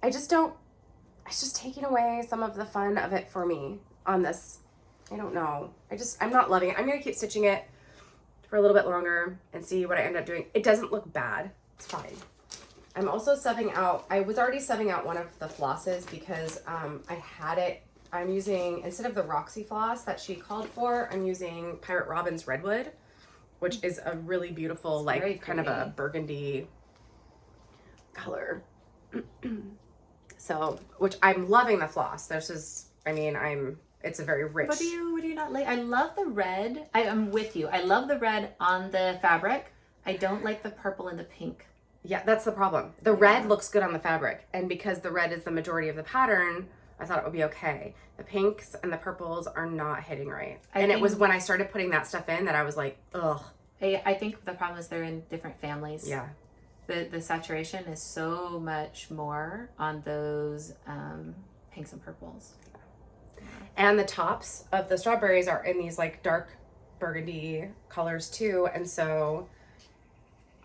it's just taking away some of the fun of it for me on this. I don't know. I'm not loving it. I'm going to keep stitching it for a little bit longer and see what I end up doing. It doesn't look bad. It's fine. I'm also subbing out, I was already subbing out one of the flosses because I had it, I'm using, instead of the Roxy floss that she called for, I'm using Pirate Robin's Redwood, which is a really beautiful, It's like very kind of a pretty. burgundy color. So, which I'm loving the floss. It's a very rich. What do you not like? I love the red. I am with you. I love the red on the fabric. I don't like the purple and the pink. Yeah, that's the problem. The red looks good on the fabric, and because the red is the majority of the pattern, I thought it would be okay. The pinks and the purples are not hitting right. It was when I started putting that stuff in that I was like, ugh. I think the problem is they're in different families. Yeah. The saturation is so much more on those pinks and purples. And the tops of the strawberries are in these like dark burgundy colors too, and so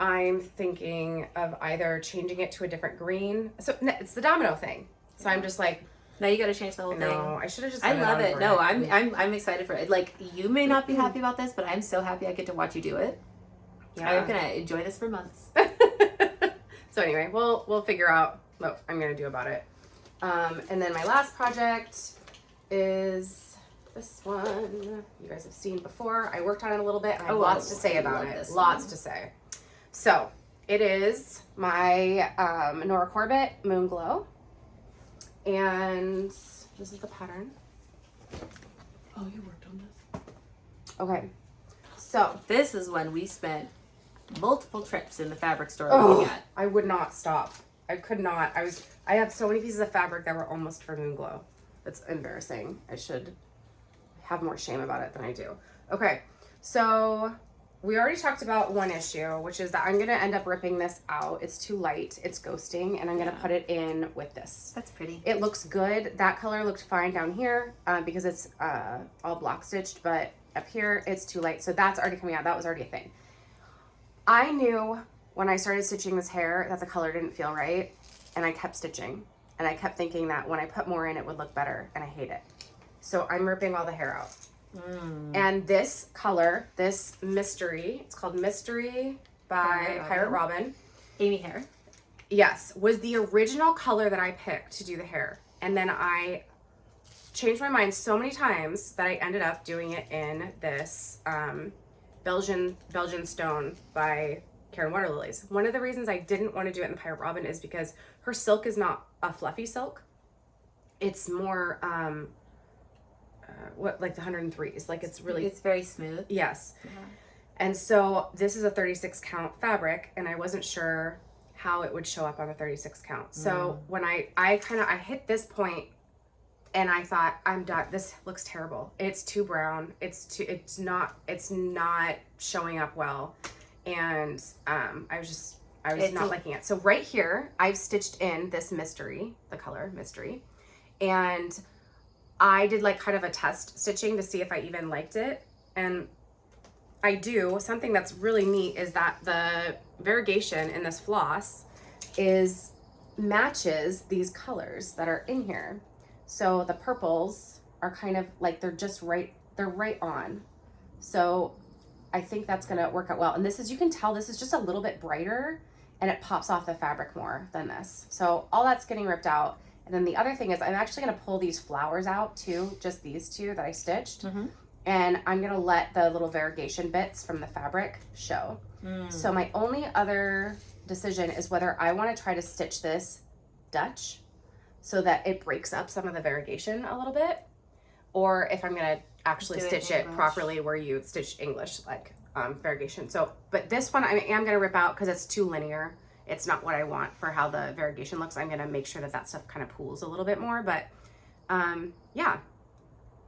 I'm thinking of either changing it to a different green. So it's the domino thing. So I'm just like, Now you got to change the whole thing. no, I should have just. I done love on it. No, brick. I'm excited for it. Like, you may not be happy about this, but I'm so happy I get to watch you do it. Yeah. I'm gonna enjoy this for months. So anyway, we'll figure out what I'm gonna do about it. And then my last project is this one. You guys have seen before. I worked on it a little bit. And I have lots to say about it. Lots to say. So it is my Nora Corbett Moon Glow, and this is the pattern. Oh, you worked on this? Okay, so This is when we spent multiple trips in the fabric store looking at. I would not stop. I could not. I have so many pieces of fabric that were almost for Moon Glow. It's embarrassing. I should have more shame about it than I do. Okay, so we already talked about one issue, which is that I'm gonna end up ripping this out. It's too light. It's ghosting, and I'm gonna put it in with this. That's pretty. It looks good. That color looked fine down here because it's all block stitched, but up here it's too light. So that's already coming out. That was already a thing. I knew when I started stitching this hair that the color didn't feel right, and I kept stitching, and I kept thinking that when I put more in it would look better, and I hate it. So I'm ripping all the hair out. And this color, this Mystery, it's called Mystery by Pirate Robin. Amy hair. Yes, was the original color that I picked to do the hair. And then I changed my mind so many times that I ended up doing it in this Belgian Stone by Karen Waterlilies. One of the reasons I didn't want to do it in the Pirate Robin is because her silk is not a fluffy silk. It's more like the 103s. Like it's very smooth. Yes. Yeah. And so this is a 36 count fabric, and I wasn't sure how it would show up on a 36 count. So when I hit this point, and I thought, I'm done. This looks terrible. It's too brown. It's not showing up well. And I was not liking it. So right here, I've stitched in this Mystery, the color Mystery, and I did like kind of a test stitching to see if I even liked it. And I do. Something that's really neat is that the variegation in this floss matches these colors that are in here. So the purples are kind of like, they're right on. So I think that's gonna work out well. And this is, you can tell this is just a little bit brighter, and it pops off the fabric more than this. So all that's getting ripped out. And then the other thing is I'm actually gonna pull these flowers out too, just these two that I stitched. And I'm gonna let the little variegation bits from the fabric show. So my only other decision is whether I wanna try to stitch this Dutch so that it breaks up some of the variegation a little bit, or if I'm gonna actually stitch it properly where you stitch English, like variegation. So, but this one I am gonna rip out because it's too linear. It's not what I want for how the variegation looks. I'm gonna make sure that stuff kind of pools a little bit more, but yeah,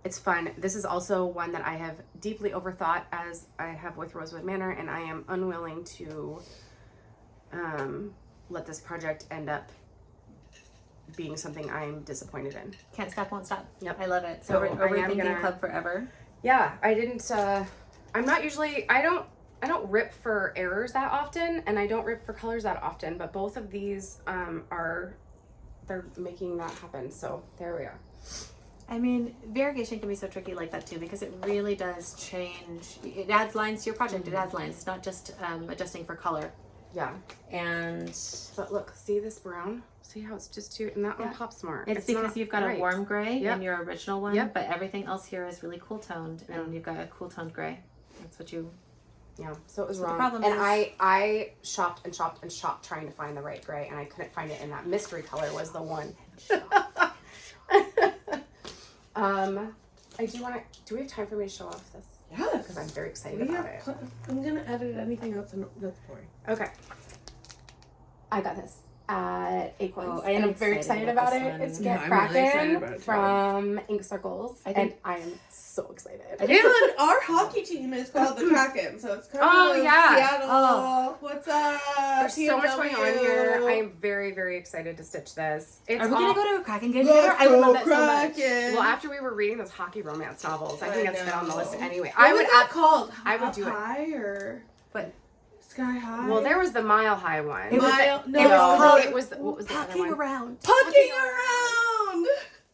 it's fun. This is also one that I have deeply overthought, as I have with Rosewood Manor, and I am unwilling to let this project end up being something I'm disappointed in. Can't stop, won't stop. Yep. I love it. So So I am overthinking gonna- club forever. Yeah, I didn't, I'm not usually, I don't rip for errors that often, and I don't rip for colors that often, but both of these they're making that happen, so there we are. I mean, variegation can be so tricky like that too, because it really does change. It adds lines to your project. It adds lines. It's not just adjusting for color. Yeah. And But look, see this brown? See how it's just too, and that one pops more. it's because not you've got right. a warm gray Yep. in your original one, Yep. but everything else here is really cool toned, and you've got a cool toned gray. That's what you. Yeah, so it was So the wrong. problem And is- I shopped and shopped and shopped trying to find the right gray, and I couldn't find it, and that mystery color was the one. I do want to. Do we have time for me to show off this? Yes. Because I'm very excited about it. I'm gonna edit anything else that's boring. Okay. I got this at Acorns, Oh, I am and I'm very excited excited about about this it. one. It's Yeah, Get I'm really excited Kraken about it too. from Ink Circles, I think- and I am so excited. And our hockey team is called the Kraken, so it's kind Oh, of yeah. Seattle. Oh. What's up? There's so much going on here. PMW. I am very, very excited to stitch this. It's Are we all- gonna go to a Kraken game together? I would love that so much. Kraken. Well, after we were reading those hockey romance novels, I think I that's been on the know. list anyway. What I was would that called? I would Up do it. High or What? Sky High? Well, there was the Mile High one. It was Mile, no, it was called- it was what was the other Packing one? around. Pucking Around.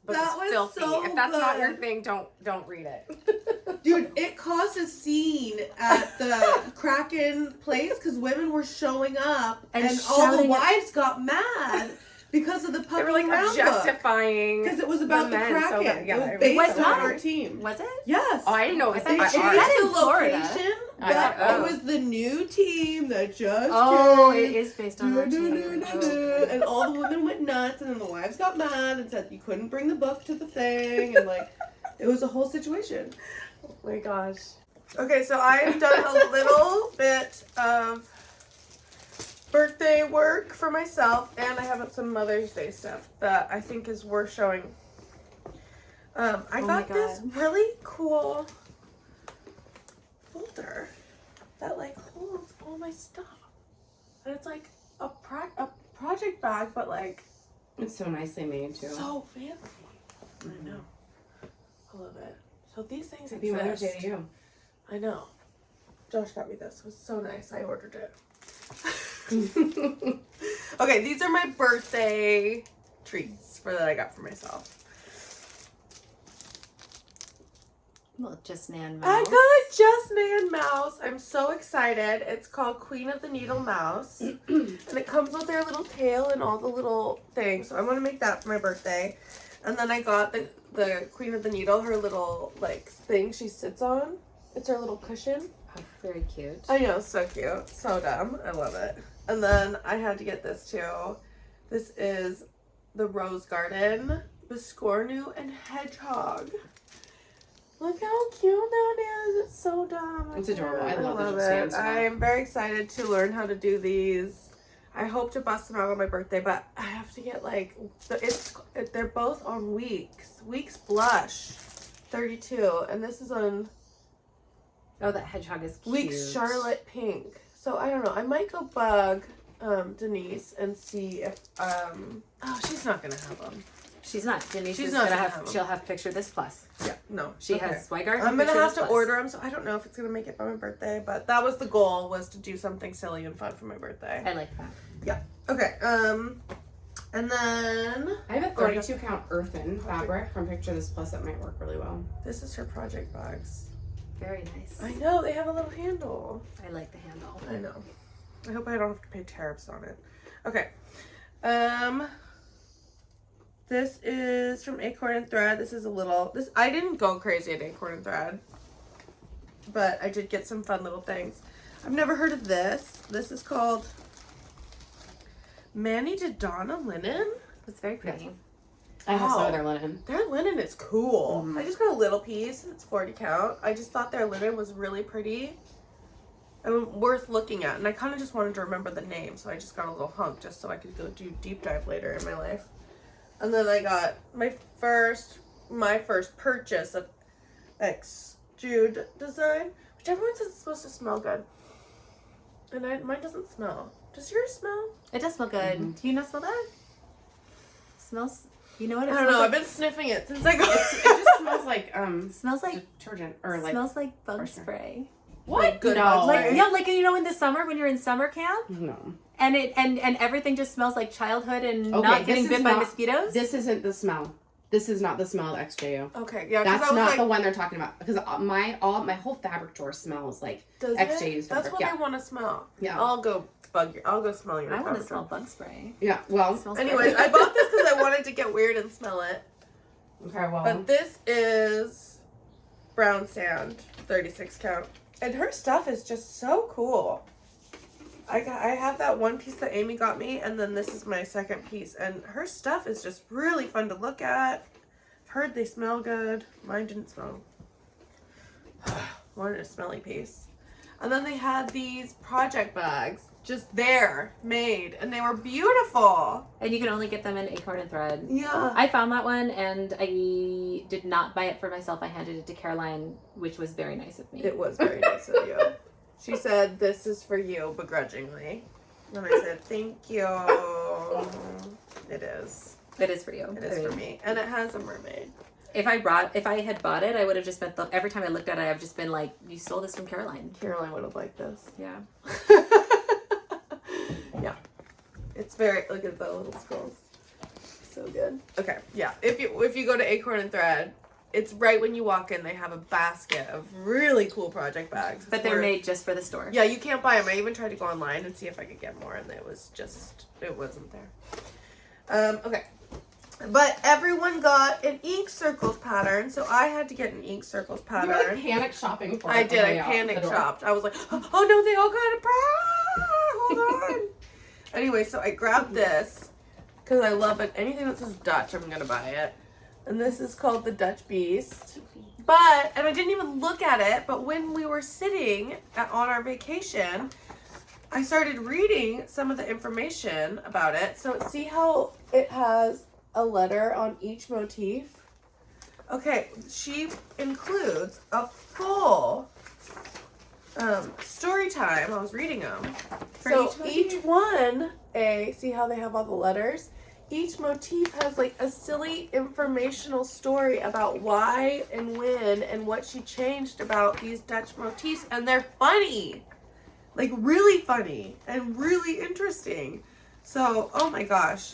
But That it's was filthy. so If that's not your good. thing, don't read it. Dude, it caused a scene at the Kraken place because women were showing up And and all the shouting at- wives got mad because of the They were Pucking like Around book. objectifying. Because it was about the men so Kraken. bad. Yeah, it it was was based so on bad. our team. Was it? Yes. Oh, I didn't know it was I by thought They it art. was changed in the Florida. location, I but thought- it was the new team that just Oh, came. it is based on our team. Oh. And all the women went nuts, and then the wives got mad and said you couldn't bring the book to the thing, and like it was a whole situation. Oh my gosh. Okay, so I've done a little bit of birthday work for myself, and I have some Mother's Day stuff that I think is worth showing. I Oh my got this God. really cool folder that like holds all my stuff, and it's like a project bag, but like It's so nicely made too. so fancy. I know, I love it. So these things Happy Mother's Day exist. to you. I know. Josh got me this. It was so nice. I ordered it. Okay, these are my birthday treats that I got for myself. Well, just Nan I Mouse. got a Just Nan mouse. I'm so excited. It's called Queen of the Needle Mouse. And it comes with their little tail and all the little things. So I want to make that for my birthday. And then I got the Queen of the Needle, her little like thing she sits on. It's her little cushion. Oh, very cute. I know, so cute. So dumb. I love it. And then I had to get this too. This is the Rose Garden, Biscornu and Hedgehog. Look how cute that is. It's so dumb. It's adorable. I love the it. stands. I am very excited to learn how to do these. I hope to bust them out on my birthday, but I have to get like, they're both on Weeks. Weeks Blush 32. And this is on Oh, that hedgehog is cute. Weeks Charlotte Pink. So I don't know. I might go bug Denise and see if oh, she's not gonna have them. She's not. Denise She's is not gonna gonna have. have 'em. She'll have picture this plus. Yeah, no. She okay. has Zweigart. I'm gonna picture have this to plus. order them, so I don't know if it's gonna make it by my birthday, but that was the goal, was to do something silly and fun for my birthday. I like that. Okay, and then I have a 32 count earthen fabric from Picture This Plus that might work really well. this is her project bags. Very nice. I know, they have a little handle. I like the handle. I know. I hope I don't have to pay tariffs on it. Okay. This is from Acorn and Thread. This is a little, I didn't go crazy at Acorn and Thread, but I did get some fun little things. I've never heard of this. This is called Manny Dodonna linen. It's very pretty. I have some Wow. of their linen. Their linen is cool. Mhm. I just got a little piece. It's 40 count. I just thought their linen was really pretty and worth looking at. And I kind of just wanted to remember the name, so I just got a little hunk just so I could go do deep dive later in my life. And then I got my first purchase of Jude design, which everyone says it's supposed to smell good. And mine doesn't smell. Does yours smell? It does smell good. Mhm. Do you not smell that? Smells. You know what? I It don't smells know. like? I've been sniffing it since I got It just smells like Smells like detergent or like smells like bug freshener. spray. What? Like good no. bug Like spray. yeah, like you know in the summer when you're in summer camp No. and everything just smells like childhood and Okay, not this getting is bit by not- mosquitoes. This isn't the smell. This is not the smell of XJO. Okay, yeah, because That's I was not like, the one they're talking about. Because my whole fabric drawer smells like does XJU's it? That's fabric. what Yeah. I want to smell. Yeah. I'll go smell your I want to fabric. smell bug spray. Yeah. Well. It smells Anyways, great. I bought this because I wanted to get weird and smell it. Okay. Well. But this is brown sand, 36 count. And her stuff is just so cool. I have that one piece that Amy got me, and then this is my second piece. And her stuff is just really fun to look at. I've heard they smell good. Mine didn't smell. Wanted a smelly piece. And then they had these project bags just there, made, and they were beautiful. And you can only get them in Acorn and Thread. Yeah. I found that one and I did not buy it for myself. I handed it to Caroline, which was very nice of me. It was very nice of you. She said, "This is for you," begrudgingly. And I said, "Thank you." It is. It is for you. It is for me. And it has a mermaid. If I had bought it, I would have just spent every time I looked at it, I've just been like, "You stole this from Caroline." Caroline would have liked this. Yeah. Yeah. It's very, look at the little skulls. So good. Okay, yeah. If you go to Acorn and Thread, it's right when you walk in, they have a basket of really cool project bags. But they're made just for the store. Yeah, you can't buy them. I even tried to go online and see if I could get more, and it wasn't there. Okay. But everyone got an ink circles pattern, so I had to get an ink circles You were pattern. like panic shopping for it. I on did. the I way out panic the door. shopped. I was like, oh no, they all got a hold on. Anyway, so I grabbed this because I love it. Anything that says Dutch, I'm gonna buy it. And this is called the Dutch Beast. And I didn't even look at it, but when we were sitting on our vacation, I started reading some of the information about it. So see how it has a letter on each motif? Okay, she includes a full story time. I was reading them. For So each each one, see how they have all the letters? Each motif has like a silly informational story about why and when and what she changed about these Dutch motifs, and they're funny. Like really funny and really interesting. So, oh my gosh,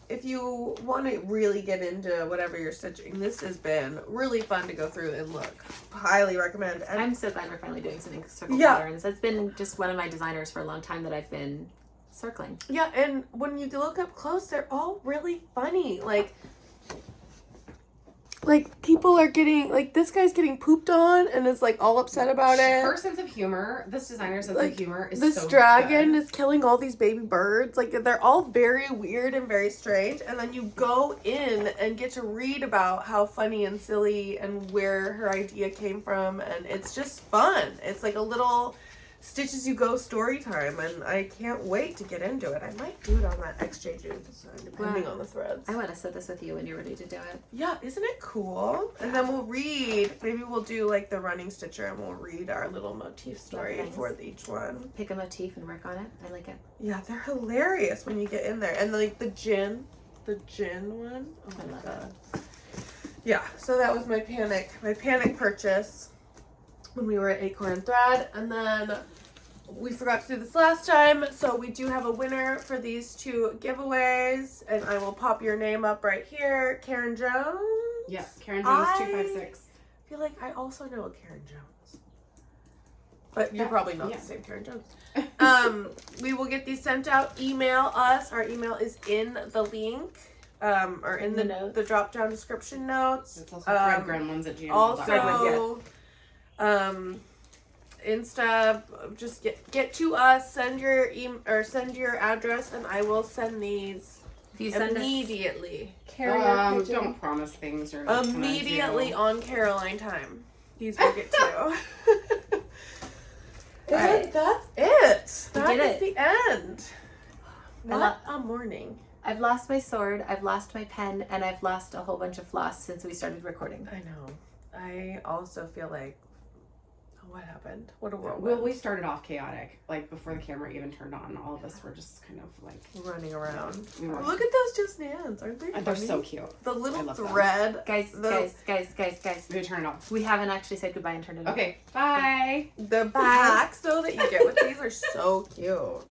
if you want to really get into whatever you're stitching, this has been really fun to go through and look. Highly recommend. And I'm so glad we're finally doing some ink circle Yeah. patterns. That's been just one of my designers for a long time that I've been circling. yeah, and when you look up close, they're all really funny. Like people are getting, like this guy's getting pooped on and is like all upset about it. Her sense of humor, this designer's sense Like, of humor is This so dragon good. is killing all these baby birds. Like they're all very weird and very strange. And then you go in and get to read about how funny and silly and where her idea came from, and it's just fun. It's like a little Stitch As You Go story time, and I can't wait to get into it. I might do it on that XJJ design, depending Wow. on the threads. I want to sew this with you when you're ready to do it. Yeah, isn't it cool? And then we'll read, maybe we'll do like the running stitcher and we'll read our little motif story Nice. for each one. Pick a motif and work on it. I like it. Yeah, they're hilarious when you get in there. And like the gin one. Oh I my love god. Yeah, so that was my panic purchase when we were at Acorn and Thread. And then we forgot to do this last time, so we do have a winner for these two giveaways, and I will pop your name up right here. Karen Jones. Yeah, Karen Jones I 256. feel like I also know a Karen Jones. But you're Yeah, probably not yeah. the same Karen Jones. We will get these sent out. Email us. Our email is in the link. Or in the notes. the drop down description notes. It's also threadgremlins@gmail.com. Also, Insta, just get to us, send your send your address, and I will send these If you send us immediately. carrier pigeon, Don't promise things or like, Immediately on Caroline time. These will get to. Alright. That's it. We That did is it. the end. I What a morning. I've lost my sword, I've lost my pen, and I've lost a whole bunch of floss since we started recording. I know. I also feel like, What happened? What a whirlwind. Well, we started off chaotic. Like, before the camera even turned on, all of us were just kind of like running around. We were. Look at those just hands. Aren't they They're funny? so cute. The I little love them. thread. Guys. We turn it off. We haven't actually said goodbye and turned it off. Okay, bye. The packs though that you get with these are so cute.